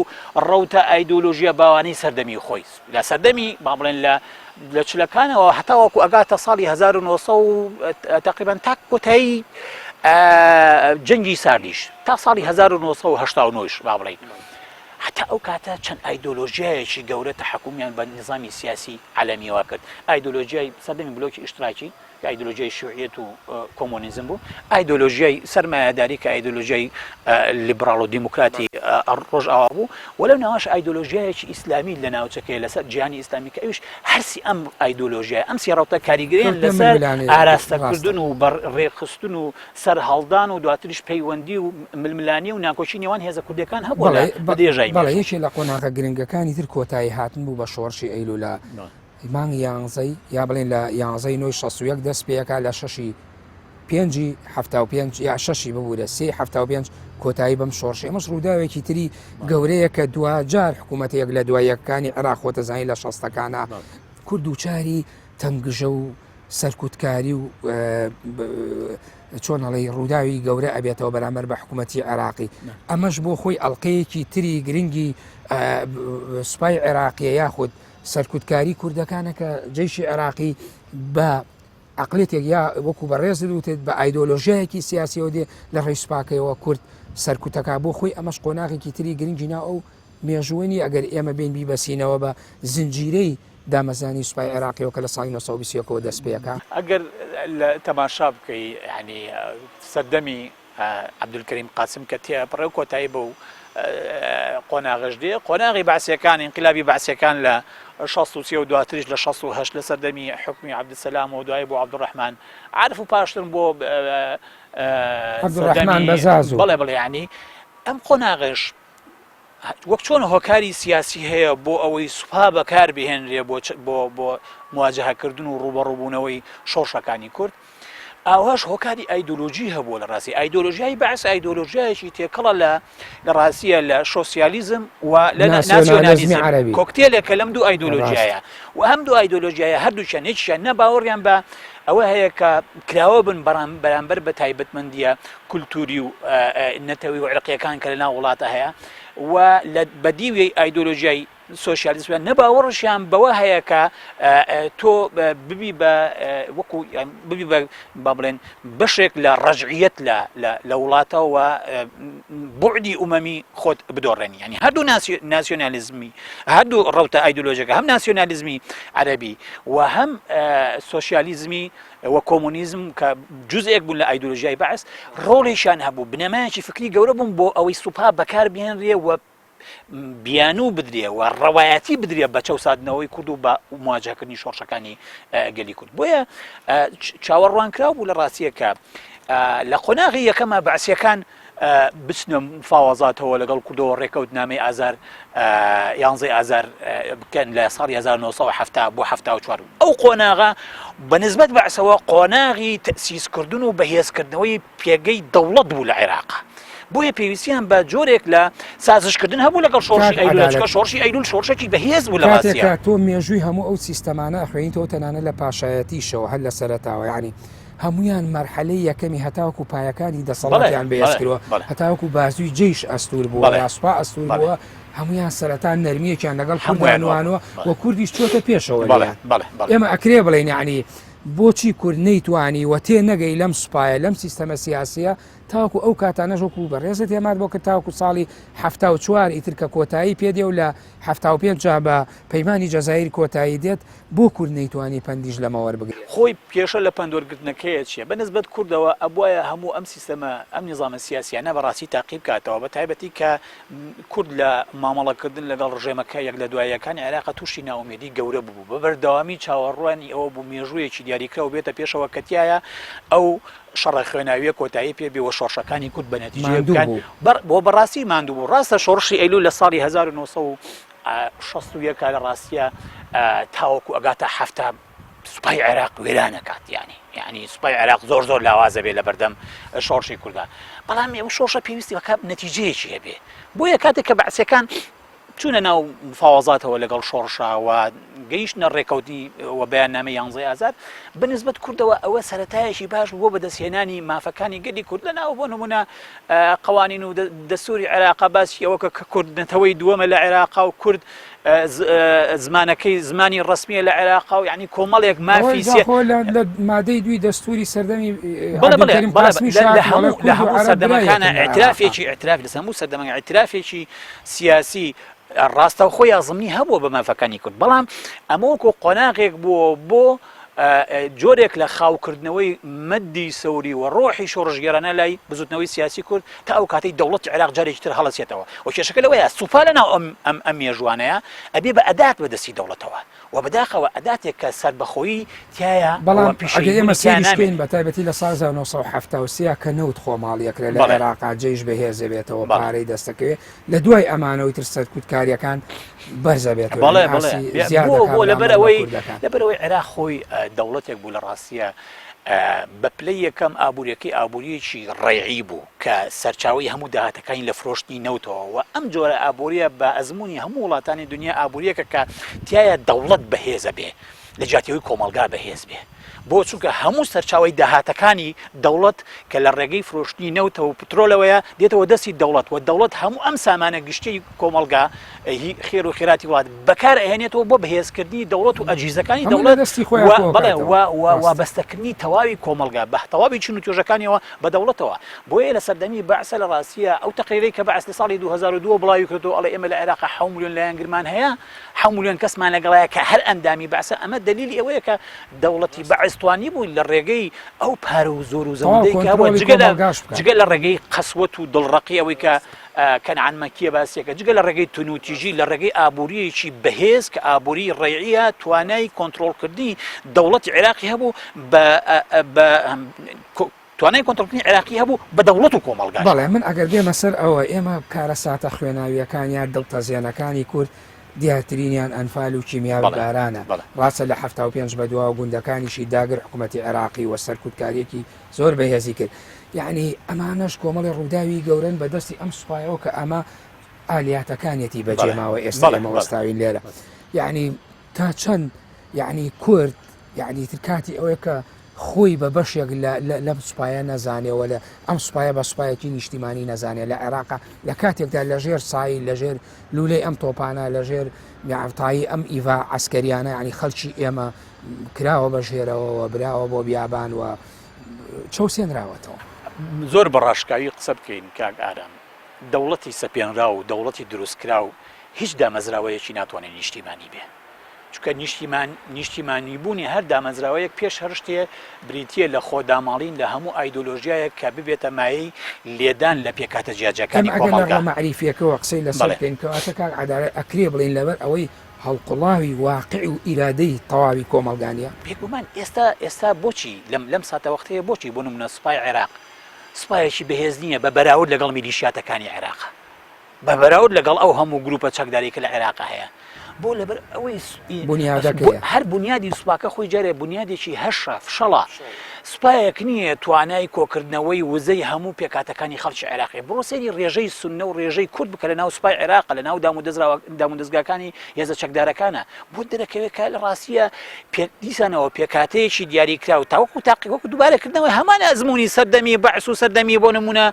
ڕەوتە ئایدۆلۆژیە باوانەی سەردەمی خۆی لە سەردەمی با بڵێن لە چلەکانەوە هەتاوەکو ئەگاتە ساڵی 1970 تقریبان تا کۆتایی جەنگی ساردیش تا ساڵی 1970 با بڵێن حتا ئەو کاتە چەند ئایدۆلۆژیایەکی گەورە تەحەکومیان بە نظامی سیاسی عالەمیەوە کرد ئایدۆلۆژیای سەردەمی بلۆکی ئیشتراکی کە ئایدۆلۆژیای شیوعیەت و کۆمۆنیزم بوو ئایدۆلۆژیای سەرمایهداری کە ئایدۆلۆژیای لیبراڵ و دیموکراتی ڕۆژئاوا بوو وەلەو ناوەش ئایدۆلۆژیایەکی ئیسلامی لە ناوچەکەی لەسەر جیهانی ئیسلامی کە ئەوش هەرسی ئەم ئایدۆلۆژیای ئەم سێڕەوتە کاریگەریان لەسەر ئاراستەکردن و ڕێخستن و سەر هەڵدان و دواتریش پەیوەندی و ململانی و ناکۆچی نێوان هێزە کوردەکان هەبوو بە دێژای بەڵێ یەکێ لە قۆناغە گرنگەکانی تر کۆتایی هاتن بوو بە شۆڕشی ئەیلولا مانگ یانزەی یا بڵێن لە یانزەی نۆی 61 دەست پێەکە لە 6/5 یا 6 ببوورە 3/5 کۆتایی بەم شۆڕشی ئەمەش ڕووداوێکی تری گەورەیە کە دوجار حکوومەتێک لە دوایەکانی عێراق خۆتە زانی لە 60ەکانە کورد و چاری تەنگژە و سەرکوتکاری و چۆن هەڵی ڕووداوی گەورە ئەبێتەوە بەرامبەر بە حکوومەتی عێراقی ئەمەش بۆ خۆی ئەڵلقەیەکی تری گرنگی سوپای عێراقیە یاخود سەرکوتکاری کوردەکانە کە جێشی عێراقی بە عقلێتێک یا وەکو بەڕێز دوتێت بە ئایدۆلۆژیایەکی سیاسیەوە دێ لە ڕێی سوپاکەیەوە کورد سەرکوتەکە بۆ خۆی ئەمەش قۆناغێکی تری گرنگی نا ئەو مێژوێنی ئەگەر ئێمە بین بیبەسینەوە بە زنجیرەی دامەزانی سوپای عێراقیەوە کە لە ساڵی 1920ەوە دەست پێەکە ئەگەر لە تەماشا بکەی ینی سەردەمی عەبدولکەریم قاسم کە تێپەڕێ و کۆتایی بە و قۆناغش دێ قۆناغی باسیەکان ئینقلابی باسیەکان لە 1960 و دواتریش لە 1960 لە سەردەمی حکمی عەبدولسەلام و دوای بۆ عەبدوڕەحمان عارف و پاشتر بۆ عەبدوڕەحمان بەزاز بەڵێ بڵێ ینی ئەم قۆناغش وەک چۆن هۆکاری سیاسی هەیە بۆ ئەوەی سوپا بەکار بهێنرێ بۆ مواجهەکردن و ڕوبەڕووبوونەوەی شۆڕشەکانی کورد ئاواش هۆکاری ئایدۆلۆژی هەبووە لە ڕاستی ئایدۆلۆژیای بەعس ئایدۆلۆژیایەکی تێکەڵە لە ڕاستیە لە سۆسیالیزم و لە ناسیۆنالیزم کۆکتێلێکە لەم دوو ئایدۆلۆژیایە و هەم دوو ئایدۆلۆژیایە هەردووچیان هیچیان نەباوەڕیان بە ئەوە هەیە کە کراوە بن بەرامبەر بە تایبەتمەندیە کولتوری و نەتەوەی و عێرقیەکان کە لەناو وڵاتە هەیە و لە بەدیوی ئایدۆلۆژیای سۆسیالیزم نەباوەڕشیان بەوە هەیە کە تۆ ببی بە وەکو ببی بە با بڵێن بەشێک لە ڕەجعیەت لە وڵاتەوە بوعدی ئومەمی خۆت بدۆڕێنی ینی هەردوو ناسیۆنالیزمی هەردوو ڕەوتە ئایدۆلۆژیەکە هەم ناسیۆنالیزمی عەرەبی و هەم سۆسیالیزمی و کۆمۆنیزم کە جزئێک بوون لە ئایدۆلۆژیای بەعس ڕۆڵێکیان هەبوو بنەمایەکی فکری گەورە بوون بۆ ئەوەی سوپا بەکار بهێنرێ و بیانوو بدرێ و ڕەوایەتی بدرێ بە چەسادنەوەی کورد و بە مواجهکردنی شۆڕشەکانی گەلی کورد بۆیە چاوەڕوانکراو بوو لە ڕاستیە کە لە قۆناغی یەکەمە بەعسیەکان بچنە مفاوەزاتەوە لەگەڵ کوردەوە ڕێکەوتنامەی ئازار 11 ئازار بکەن لە ساڵی 1970 بۆ 74 ئەو قۆناغا بەنسبەت بەعسەوە قۆناغی تەسیسکردن و بەهێزکردنەوەی پێگەی دەوڵەت بوو لە عێراق بۆیە پێویستیان بە جۆرێک لە سازشکردن هەبوو لەگەڵ شۆڕشی ئەیلولەکە شۆڕشی ئەیلول شۆڕشێکی بەهێز بوو لە ڕاستیە تۆ مێژووی هەموو ئەو سیستەمانە خوێنیتەوە تەنانە لە پاشایەتیشەوە هەر لە سەرەتاوە یعنی هەمویان مەرحەلەی یەکەمی هەتاوەکو پایەکانی دەسەڵاتیان بەهێزکردووە هەتاوەکو بازووی جێیش ئەستور بووە یاسوپا ئەستور بووە هەمویان سەرەتا نەرمیەکیان لەگەڵ کوردانوانەوە و کوردیش چۆتە پێشەوە ئێمە ئەکرێ بڵێن یعنی بۆچی کورد نەیتوانی و تێ نەگەی لەم سوپایە لەم سیستەمە سیاسیە تاوەکو ئەو کاتانەژۆکو بەڕێزت هێمات بۆ کە تاوەکو ساڵی 74 ئیتر کە کۆتایی پێدێ و لە 75 جا بە پەیمانی جەزایر کۆتایی دێت بۆ کورد نەیتوانی پەندیش لەمەوە بگرێت خۆی پێشە لە پەندۆرگرتنەکەیە چیە بەنسبەت کوردەوە ئەبواە هەموو ئەم سیستەمە ئەم نظامە سیاسیانە بەڕاستی تاقیب کاتەوە بە تایبەتی کە کورد لە مامەڵەکردن لەگەڵ ڕژێمەکە یەک لە دواییەکانی عێراق تووشی ناومێدی گەورە بوو بە بەردەوامی چاوەڕوانی ئەوە بوو مێژوویەکی دیاریکرا و بێتە پێشەوە کەتیایە ئەو شەڕە خوێناویە کۆتایی پێ بێ وە شۆڕشەکانی کورد بە نەتیجە بکەن بۆ بەڕاستی ماندوو بوو ڕاستە شۆڕشی ئەیلول لە ساڵی 1960 لە ڕاستیە تاوەکو ئەگاتە هەفتە سوپای عێراق وێرانەکات یعنی سوپای عێراق زۆر زۆر لاوازە بێ لە بەردەم شۆڕشی کوردە بەڵام ئەو شۆڕشە پێویستی بەکە نەتیجەیەکی هەبێ بۆیە کاتێک کە بەعسیەکان چونە ناو مفاوەزاتەوە لەگەڵ شۆڕشەوە گەیشتنە ڕێکەوتی و بەیاننامەی 11 ئازار بەنسبەت کوردەوە ئەوە سەرەتایەکی باش بووە بەدەستهێنانی مافەکانی گەلی کورد لەناو بۆ نمونە قوانین و دەستوری عێراق باسی ئەوە کە کورد نەتەوەی دووەمە لە عێراق و کورد زمانەکەی زمانی ڕسمیە لە عێراق و یعنی کۆمەڵێک مافی لە مادەی دوی دەستوری سەردەمی لە هەموو سەردەمەکانە ئەعترافێکی ئەعتراف لە هەموو سەردەمەکان ئەعترافێکی سیاسی ڕاستە و خۆی ئازمنی هەبووە بە مافەکانی کورد بەڵام ئەمەوەکو قۆناغێک بووە بۆ جۆرێک لە خاوکردنەوەی مەدی سەوری و ڕۆحی شۆڕژگەرانە لای بزوتنەوەی سیاسی کورد تا ئەو کاتەی دەوڵەتی عێراق جارێکی تر هەڵەسێتەوە و کێشەکە لەوەیە سوپا لەناو ئەم مێژوانەیە ئەبێ بە ئەدات بەدەستی دەوڵەتەوە و بەداخەوە ئەداتێک کە سەربەخۆیی تایە بەڵام ئێمە سێریشکەین بە تایبەتی لە ساڵ 1970 کە نەوت خۆماڵیەکرێت لە عێراقا جێیش بەهێزە بێتەوە پارەی دەستەکەوێت لە دوای ئەمانەوەی تر سەرکوتکاریەکان بەرزە بێتەوە لەبەرەوەی عێراق خۆی دەوڵەتێک بوو لە ڕاستیە بە پلەی یەکەم ئابوووریەکەی ئابوووریەکی ڕێعی بوو کە سەرچاوی هەموو داهاتەکانی لە فرۆشتی نەوتەوە و ئەم جۆرە ئابوووریە بە ئەزمموی هەموو وڵاتانی دنیا ئابوووریەکە کە تایە دەوڵەت بەهێزە بێ لە جاتیەوەی کۆمەلگا بەهێز بێ بۆ چونکە هەموو سەرچاوی داهاتەکانی دەوڵەت کە لە ڕێگەی فرۆشتنی نەوتەوە و پترۆلەوەیە دێتەوە دەستی دەوڵەت و دەوڵەت هەموو ئەم سامانە گشتی کۆمەلگا خێر و خێراتی وڵات بەکار ئەهێنێتەوە بۆ بەهێزکردنی دەوڵەت و ئەجیزەکانی دەوڵەت وابەستەکردنی تەواوی کۆمەلگا بە تەواوی چون و توێژەکانیەوە بە دەوڵەتەوە بۆیە لە سەردەمی بەعسە لە ڕاستیە ئەو تەقریرەی کە بەعس لە ساڵی 2002 بڵاوی کردو ئەڵێ ئێمە لە عێراق 7 ملیۆن لایەنگرمان هەیە 7 ملیۆن کەسمان لەگەڵایە کە هەر ئەندامی بەعسە ئەمە دەلیلی ئەوەیە کە دەوڵەتی بەعس توانی بوو لە ڕێگەی ئەو پارە و زۆر و زەوندەی کە جگە لە ڕێگەی قەسوەت و دڵڕەقی ئەوەی کە کەنعان مەکیە باسیەکە جگە لە ڕێگەی تونوتیژی لە ڕێگەی ئابوووریەکی بەهێز کە ئابووری ڕێعیە توانای کۆنتترۆلکردنی دەوڵەتی عێراقی هەبوو توانای کۆنتترۆلکردنی عێراقی هەبوو بە دەوڵەت و کۆمەلگا بەڵێ من ئەگەر بێمە سەر ئەوە ئێمە کارە ساتە خوێناویەکانیان دڵتەزیێنەکانی کورد دیارترینیان ئەنفال و کیمیا و بارانە ڕاستە لە 75 بەدوا و گوندەکانیشی داگر حکوومەتی عێراقی و سەرکوتکاریەکی زۆر بەهێزی کرد یعنی ئەمانەش کۆمەڵی ڕووداوی گەورن بەدەستی ئەم سوپایەوە کە ئەمە ئالیاتەکانێتی بەجێماوە ئێستا ئێمە وەستاوین لێرە یعنی تا چەند یعنی کورد یعنی ترکاتی ئەوەیە کە خۆی بە بەشێک لەم سوپایە نەزانێەوە لە ئەم سوپایە بە سوپایەکی نیشتیمانی نەزانێت لە عێراقا لە کاتێکدا لەژێر سایی لەژێر لولەی ئەم تۆپانە لەژێر میعتایی ئەم ئیڤا عسکەریانە ینی خەڵکی ئێمە کراوە بەژێرەوە براوە بۆ بیابان و چەوسێنراوەتەوە زۆر بەڕاشکاوی قسە بکەین کاک ئارام دەوڵەتی سەپێنرا و دەوڵەتی دروستکرا و هیچ دامەزراوەیەکی ناتوانێت نیشتیمانی بێ چونکە نیشتیمانی بوونی هەر دامەزراوەیەک پێش هەرشتێ بریتە لە خۆداماڵین لە هەموو ئایدۆلۆژیایەک کە ببێتە مایەی لێدان لە پێکاتە جیاجەکانی کۆمەڵگا مەعریفیەکەەوە قسەی لەسەر بکەینکەواتە کاک عەدالەت ئەکرێ بڵین لەبەر ئەوەی هەڵقوڵاوی واقعی و ئیرادەی تەواوی کۆمەلگانیە پێگومان ئێستا بۆچی لەم ساتە وەختەیە بۆچی بۆ نمونە سوپای عێراق سوپایەکی بەهێز نییە بە بەراورد لەگەڵ میلیشیاتەکانی عێراق بە بەراورد لەگەڵ ئەو هەموو گروپە چەکداری کە لە عێراق هەیە بۆ لەبەر ئەوەی هەر بنیادی سوپاکە خۆی جارێ بنیادێکی هەشە فشەڵە سوپایەک نییە توانای کۆکردنەوەی وزەی هەموو پێکاتەکانی خەڵکی عێراقی بڕۆ سەیری ڕێژەی سونە و ڕێژەی کورد بکە لە ناو سوپای عێراق لە ناو دامودەزگاکانی هێزە چەکدارەکانە بۆ دەرەکەوێت کە لە ڕاستیە دیسانەوە پێکاتەیەکی دیاریکراوە تاوەکو تاقیوەکو دووبارەکردنەوەی هەمان ئەزمموی سەردەمی بەعس و سەردەمی بۆ نمونە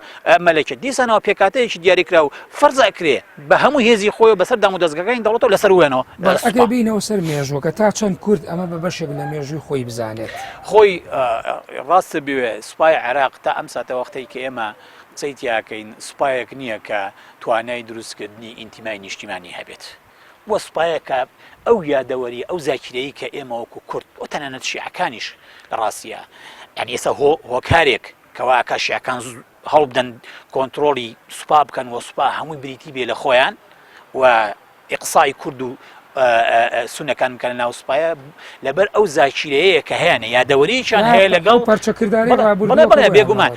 مەلەکە دیسانەوە پێکاتەیەکی دیاریکراو فەرزەکرێ بە هەموو هێزی خۆی بەسەر دامودەزگاکانی دەوڵەتەوە لەسەر وێنەوە ئەگەر بینەوە سەر مێژوەکە تا چەند کورد ئەمە بە بەشێک لە مێژووی خۆی بزانێت خۆی ڕاستە بوێ سوپای عێراق تا ئەم ساتە وەختەی کە ئێمە قسەی تیاکەین سوپایەک نییە کە توانای دروستکردنی ئینتیمای نیشتیمانی هەبێت وە سوپایەکە ئەو یادەوەری ئەو زاکیرەیە کە ئێمە وەکو کورد و تەنانەت شیعەکانیش لە ڕاستیە یعنی ئێستا هۆکارێک کەواکە شیعەکان هەڵ بدەن کۆنتترۆلی سوپا بکەن وە سوپا هەمووی بریتی بێ لە خۆیان و ئیقسای کورد و سونەکان بکەن ناو سوپایە لەبەر ئەو زاکیرەیە کە هەیەە یادەوەریشان هەیە لەگەڵ پەرچەکرداری بێگومان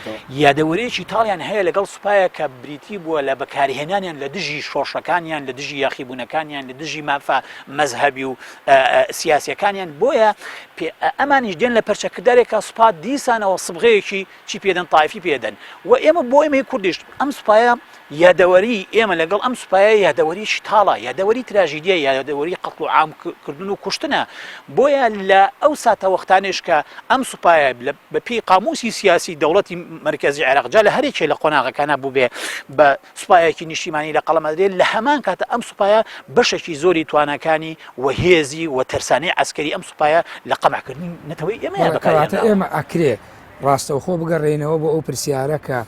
یادەوەریەکی تاڵیان هەیە لەگەڵ سوپایە کە بریتی بووە لە بەکارهێنانیان لە دژی شۆشەکانیان لە دژی یاخیبوونەکانیان لە دژی مافە مەزهەبی و سیاسیەکانیان بۆیە ئەمانیش دێن لە پەرچەکردارێکە سوپا دیسانەوە سبغەیەکی چی پێدەن تایفی پێدەن و ئێمە بۆ ئێمەی کوردیش ئەم سوپایە یادەوەری ئێمە لەگەڵ ئەم سوپایە یادەوەریش تاڵە یادەوەری تراژیدیە یادەوەری قەتڵ و عامکردن و کوشتنە بۆیە لە ئەو ساتە وەختانش کە ئەم سوپایە بە پێی قاموسی سیاسی دەوڵەتی مرکزی عێراق جا لە هەرێکێ لە قۆناغەکانە بوو بێ بە سوپایەکی نیشتیمانی لە قەڵەمەدرێت لە هەمان کاتە ئەم سوپایە بەشێکی زۆری توانەکانی و هێزی و تەرسانەی عسکەری ئەم سوپایە لە قەمعکردنی نەتەوەی ئێمە ئەکرێ ڕاستەوخۆ بگەڕێنەوە بۆ ئەو پرسیارە کە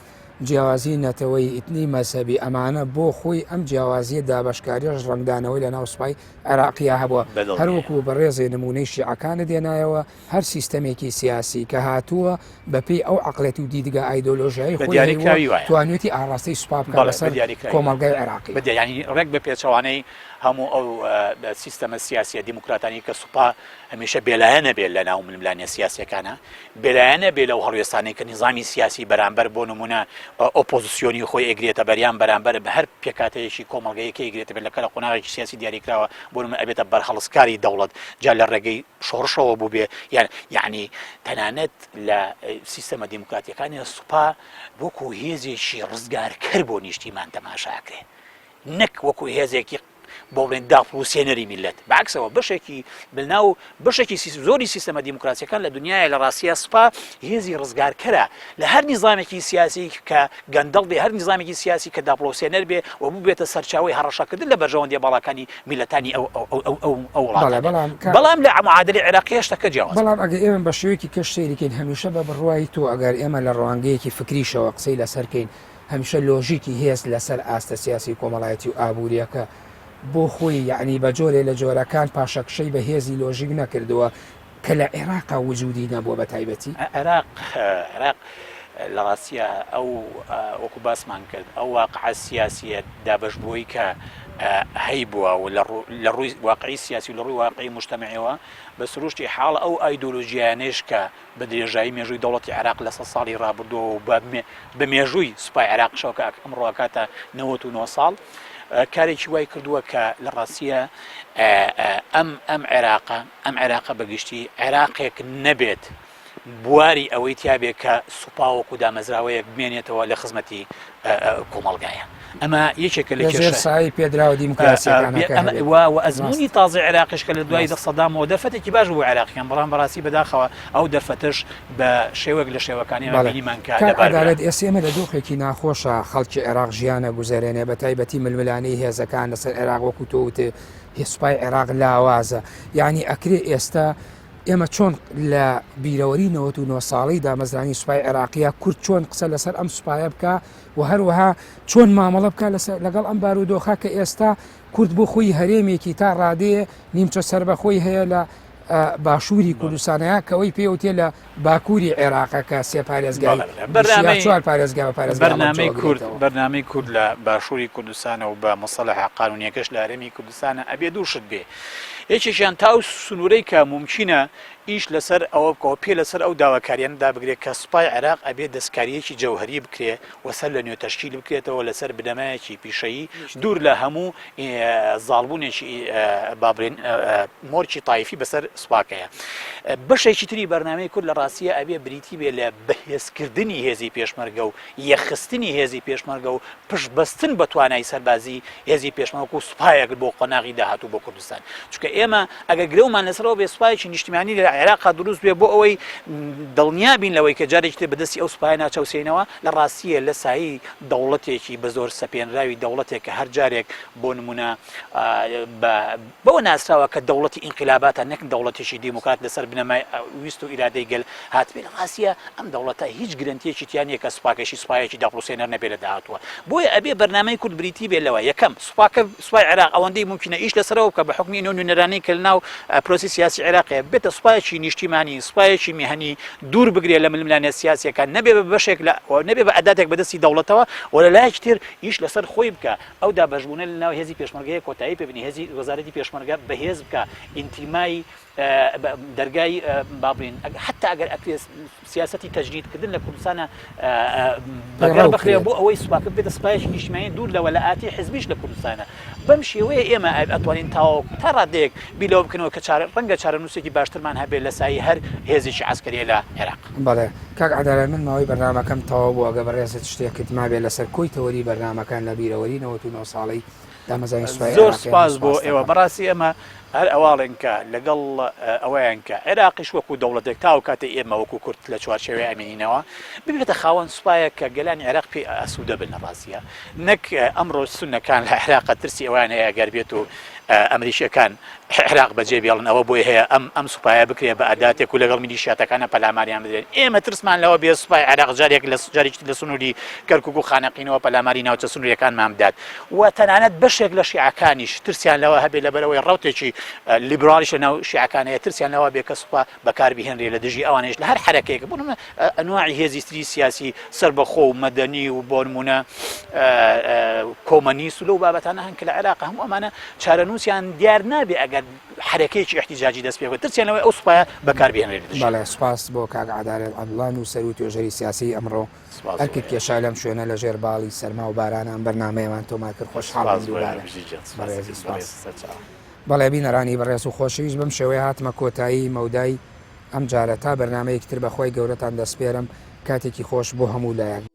جیاوازی نەتەوەی ئیتنی مەسەبی ئەمانە بۆ خۆی ئەم جیاوازیە دابشکاریش ڕنگدانەوەی لە ناو سوپای عێراقیا هەبووە هەروەکو بەڕێزێ نمونەی شیعەکانە دێنایەوە هەر سیستەمێکی سیاسی کە هاتووە بەپێی ئەو عقلەتی و دیدگە ئایدۆلۆژیایی خۆی توانێتی ئاڕاستی سوپا بکە لەسەر کۆمەڵگەی عێراقی ینی ڕێک بە پێچەوانەی هەموو ئەو سیستەمە سیاسیە دیموکراتانی کە سوپا هەمیشە بێلایەنە بێت لە ناو ململانیە سیاسیەکانە بێلایەنە بێ لەو هەڵوێستانەی کە نظامی سیاسی بەرامبەر بۆ نمونە ئۆپۆزیسیۆنی خۆی ئەگرێتە بەریان بەرامبەر بە هەر پێکاتەیەکی کۆمەڵگەیەکی ئەگرێتە بێت لەکە لە قۆناغێکی سیاسی دیاریکراوە بۆ نمونە ئەبێتە بەرهەڵسکاری دەوڵەت جا لە ڕێگەی شۆڕشەوە بوو بێ یعنی تەنانەت لە سیستەمە دیموکراتیەکانی سوپا وەکو هێزێکی ڕزگارکەر بۆ نیشتیمان تەماشاکرێ نەک وەکو هێزێکی بۆڵێن داپڵوسێنەری میلەت بەعکسەوە بەشێکی بلناو بەشێکی زۆری سیستەمە دیموکراسیەکان لە دنیای لە ڕاستیە سوپا هێزی ڕزگارکەرە لە هەر نیزامێکی سیاسی کە گەندەڵ بێ هەر نیزامێکی سیاسی کە داپڵۆسێنەر بێ و بوو بێتە سەرچاوی هەڕەشەکردن لە بەرژەوەندی باڵەکانی میلەتانی ئەو وڵات بەڵام لە معادلی عێراقی شتەکە جیاواز بەڵام ئەگەر ئێمە بە شێوەیەکی کەشتێریکەین هەمیشە بە بڕوای تۆ ئەگەر ئێمە لە ڕوانگەیەکی فکریشەوە قسەی لەسەرکەین هەمیشە لۆژیکی هێز لەسەر ئاستە سیاسی کۆمەڵایەتی و ئابوووریەکە بۆ خۆی یعنی بە جۆرێ لە جۆرەکان پاشەکشەی بە هێزی لۆژیک نەکردووە کە لە عێراقا وجودی نەبووە بە تایبەتی عێراق لە ڕاستیە ئەو وەکو باسمان کرد ئەو واقعە سیاسیە دابەشبووی کە هەی بووە و لە ڕووی واقعی سیاسی و لە ڕووی واقعی مجتەمەعیەوە بە سروشتی حاڵ ئەو ئایدۆلۆژیانەش کە بە درێژایی مێژووی دەوڵەتی عێراق لە 100 ساڵی ڕابردووە و بە مێژووی سوپای عێراق شەوکە ئەمڕۆ کاتە 99 ساڵ کارێکی وای کردووە کە لە ڕاستیە ئەم عێراقە بەگشتی عێراقێک نەبێت بواری ئەوەی تیابێت کە سوپاوەکو دامەزراوەیەک بمێنێتەوە لە خزمەتی کۆمەڵگایە ئەمە یەکێکە لە کێشایی پێدراوە دیموکراسیەکان و ئەزمموی تازی عێراقیش کە لە دوای سەدامەوە دەرفەتێکی باش بوو عێراقیان بەڵام بەڕاستی بەداخەوە ئەو دەرفەتش بە شێوەک لە شێوەکانی بینیمان کات ئێسێمە لە دۆخێکی ناخۆشە خەڵکی عێراق ژیانە گوزارێنێ بە تایبەتی ململانەی هێزەکان لەسەر عێراق وەکو تۆوتێ هێسوپای عێراق لاوازە یعنی ئەکرێ ئێستا ئێمە چۆن لە بیرەوەری 99 ساڵی دامەزرانی سوپای عێراقیە کورد چۆن قسە لەسەر ئەم سوپایە بکە و هەروەها چۆن مامەڵە بکە لەگەڵ ئەم بارودۆخە کە ئێستا کورد بۆ خۆی هەرێمێکی تا ڕادەیە نیمچە سربەخۆی هەیە لە باشووری کوردستانەیە کەەوەی پێوتێ لە باکووری عێراقەکە سێ پارێزگای بەرنامەی کورد لە باشووری کوردستانە و بە مەسەلەح قانونیەکەش لە هەرێمی کوردستانە ئەبێ دووشت بێ یەکێکیان تا سنوورەی کە ممکنە ئیش لەسەر ئەوە بکەوە پێ لەسەر ئەو داواکاریاندا بگرێت کە سوپای عێراق ئەبێ دەستکاریەکی جەوهری بکرێ وەسەر لە نوێ تەشکیل بکرێتەوە لەسەر بنەمایەکی پیشەیی دوور لە هەموو زاڵبوونێکی بابرێن مۆرکی تایفی بەسەر سوپاکەیە. بەشێکی تری بەرنامەی کورد لە ڕاستیە ئەبێ بریتی بێ لە بەهێزکردنی هێزی پێشمەرگە و یەخستنی هێزی پێشمەرگە و پشتبەستن بە توانای سەربازی هێزی پێشمەرگ و سوپایەک بۆ قۆناغی داهاتوو بۆ کوردستان. چونکە ئێمە ئەگەر گرەومان لەسەرەوە بێ سوپایەکی نیشتیمانی لە عێراق دروست بێ بۆ ئەوەی دڵنیا بین لەوەی کە جارێکی تر بەدەستی ئەو سوپایە ناچەوسێنەوە لە ڕاستیە لە سایی دەوڵەتێکی بە زۆر سەپێنراوی دەوڵەتێک کە هەر جارێک بۆ نمونە بەوە ناسراوە کە دەوڵەتی ئینقلاباتە نەک دەوڵەتێکی دیموکرات لەسەر بنەمای ویست و ئیرادەی گەل هاتبێ لە ڕاستیە ئەم دەوڵەتە هیچ گرنتیەکی تیان نیە کە سوپاکەشی سوپایەکی داپڵوسێنەر نەبێ لە داهاتووە. بۆیە ئەبێ بەرنامەی کورد بریتی بێ لەوە یەکەم سوپای عێراق ئەوەندەی ممکنە ئیش لەسەرەوە بکە بە حکمی نوێنەرانی کە لەناو پرۆسی سیاسی عێراقیە بێتە سوپایەکی نیشتیمانی سوپایەکی میهنی دوور بگرێت لە ململانە سیاسیەکان نەبێ بە بەشێک نەبێ بە ئەداتێک بەدەستی دەوڵەتەوە و لە لایەکی تر ئیش لەسەر خۆی بکە ئەو دابەشبوونە لەناو هێزی پێشمەرگەیە کۆتایی پێبنی هێزی وەزارەتی پێشمەرگە بەهێز بکە ئینتیمای دەرگای بابرین حتا ئەگەر ئەکرێت سیاسەتی تەجدیدکردن لە کوردستانە بەگەڕ بخرێ بۆ ئەوەی سوپاکە بێتە سوپایەکی نیشتیمانی دوور لەوە لە ئاتی حزبیش لە کوردستانە. بەم شێوەیە ئێمە ئەتوانین تاوە تا ڕادەیەک بیلەوە بکەنەوە کە ڕەنگە چارەنووسێکی باشترمان هەبێت لە سایی هەر هێزێکی عەسکەریە لە عێراق. بەڵێ کاک عەدالەت من ماوەی بەرنامەکەم تەواو بوو ئەگە بەڕێزت شتێکت مابێت لەسەر کۆی تەوەری بەرنامەکان لە بیرەوەری 99 ساڵی دامەزانی سوپای زۆر سوپاس بۆ ئێوە بەڕاستی ئەمە هەر ئەواڵێن کە لەگەڵ ئەوەیان کە عێراقیش وەکو دەوڵەتێک تا و کاتێ ئێمە وەکو کورد لە چوارچێوەی ئەمێنینەوە ببێتە خاوەن سوپایە کە گەلانی عێراق پێی ئاسوودە بن لە ڕاستیە نەک ئەمڕۆ سونەکان لە عێراق ترسی ئەویان هەیە گەر بێت و ئەمریکیەکان عێراق بەجێ بێڵن ئەوە بۆی هەیە ئەم سوپایە بکرێ بە ئەداتێک و لەگەڵ میلیشیاتەکانە پەلاماریان بدرێن. ئێمە ترسمان لەوە بێ سوپای عێراق جارێک لە جارێکی لە سنووری کەرکووک و خانەقینەوە پەلاماری ناوچە سنووریەکانمان بدات و تەنانەت بەشێک لە شیعەکانیش ترسیان لەوە هەبێ لەبەرەوەی ڕەوتێکی لیبرالیش لە ناو شیعەکانەیە ترسیان لەوە بێ کە سوپا بەکاربهێنرێ لە دژی ئەوانەیش لە هەر حرەکەیەک بۆ نمونە ئەنواعی هێزی تری سیاسی سەربەخۆ و مەدەنی و بۆ نمونە کۆمەنیست و لەو بابەتانە هەن کە لە عێراق هەموو ئەمانە چارەنووسیان دیار نابێ ئەگەر حرەکەیەکی احتیجاجی دەست پێ بکات ترسیان لەوەی ئەو سوپایە بەکاربهێنرێ لە دژی. بەڵێ سوپاس بۆ کاک عەدالەت عەدڵان و سەر و توێژەری سیاسی ئەمڕۆ هەرکت کێشا لەم شوێنە لە ژێر باڵی سەرما و بارانان بەرنامەیەمان تۆمار کرد خۆشحاڵم دووبارە. بەڵێ بینەرانی بەڕێز و خۆشەویست بەم شێوەیە هاتمە کۆتایی مەودای ئەم جارە تا بەرنامەیەکتر بەخۆی گەورەتان دەسپێرم کاتێکی خۆش بۆ هەموو لایەن.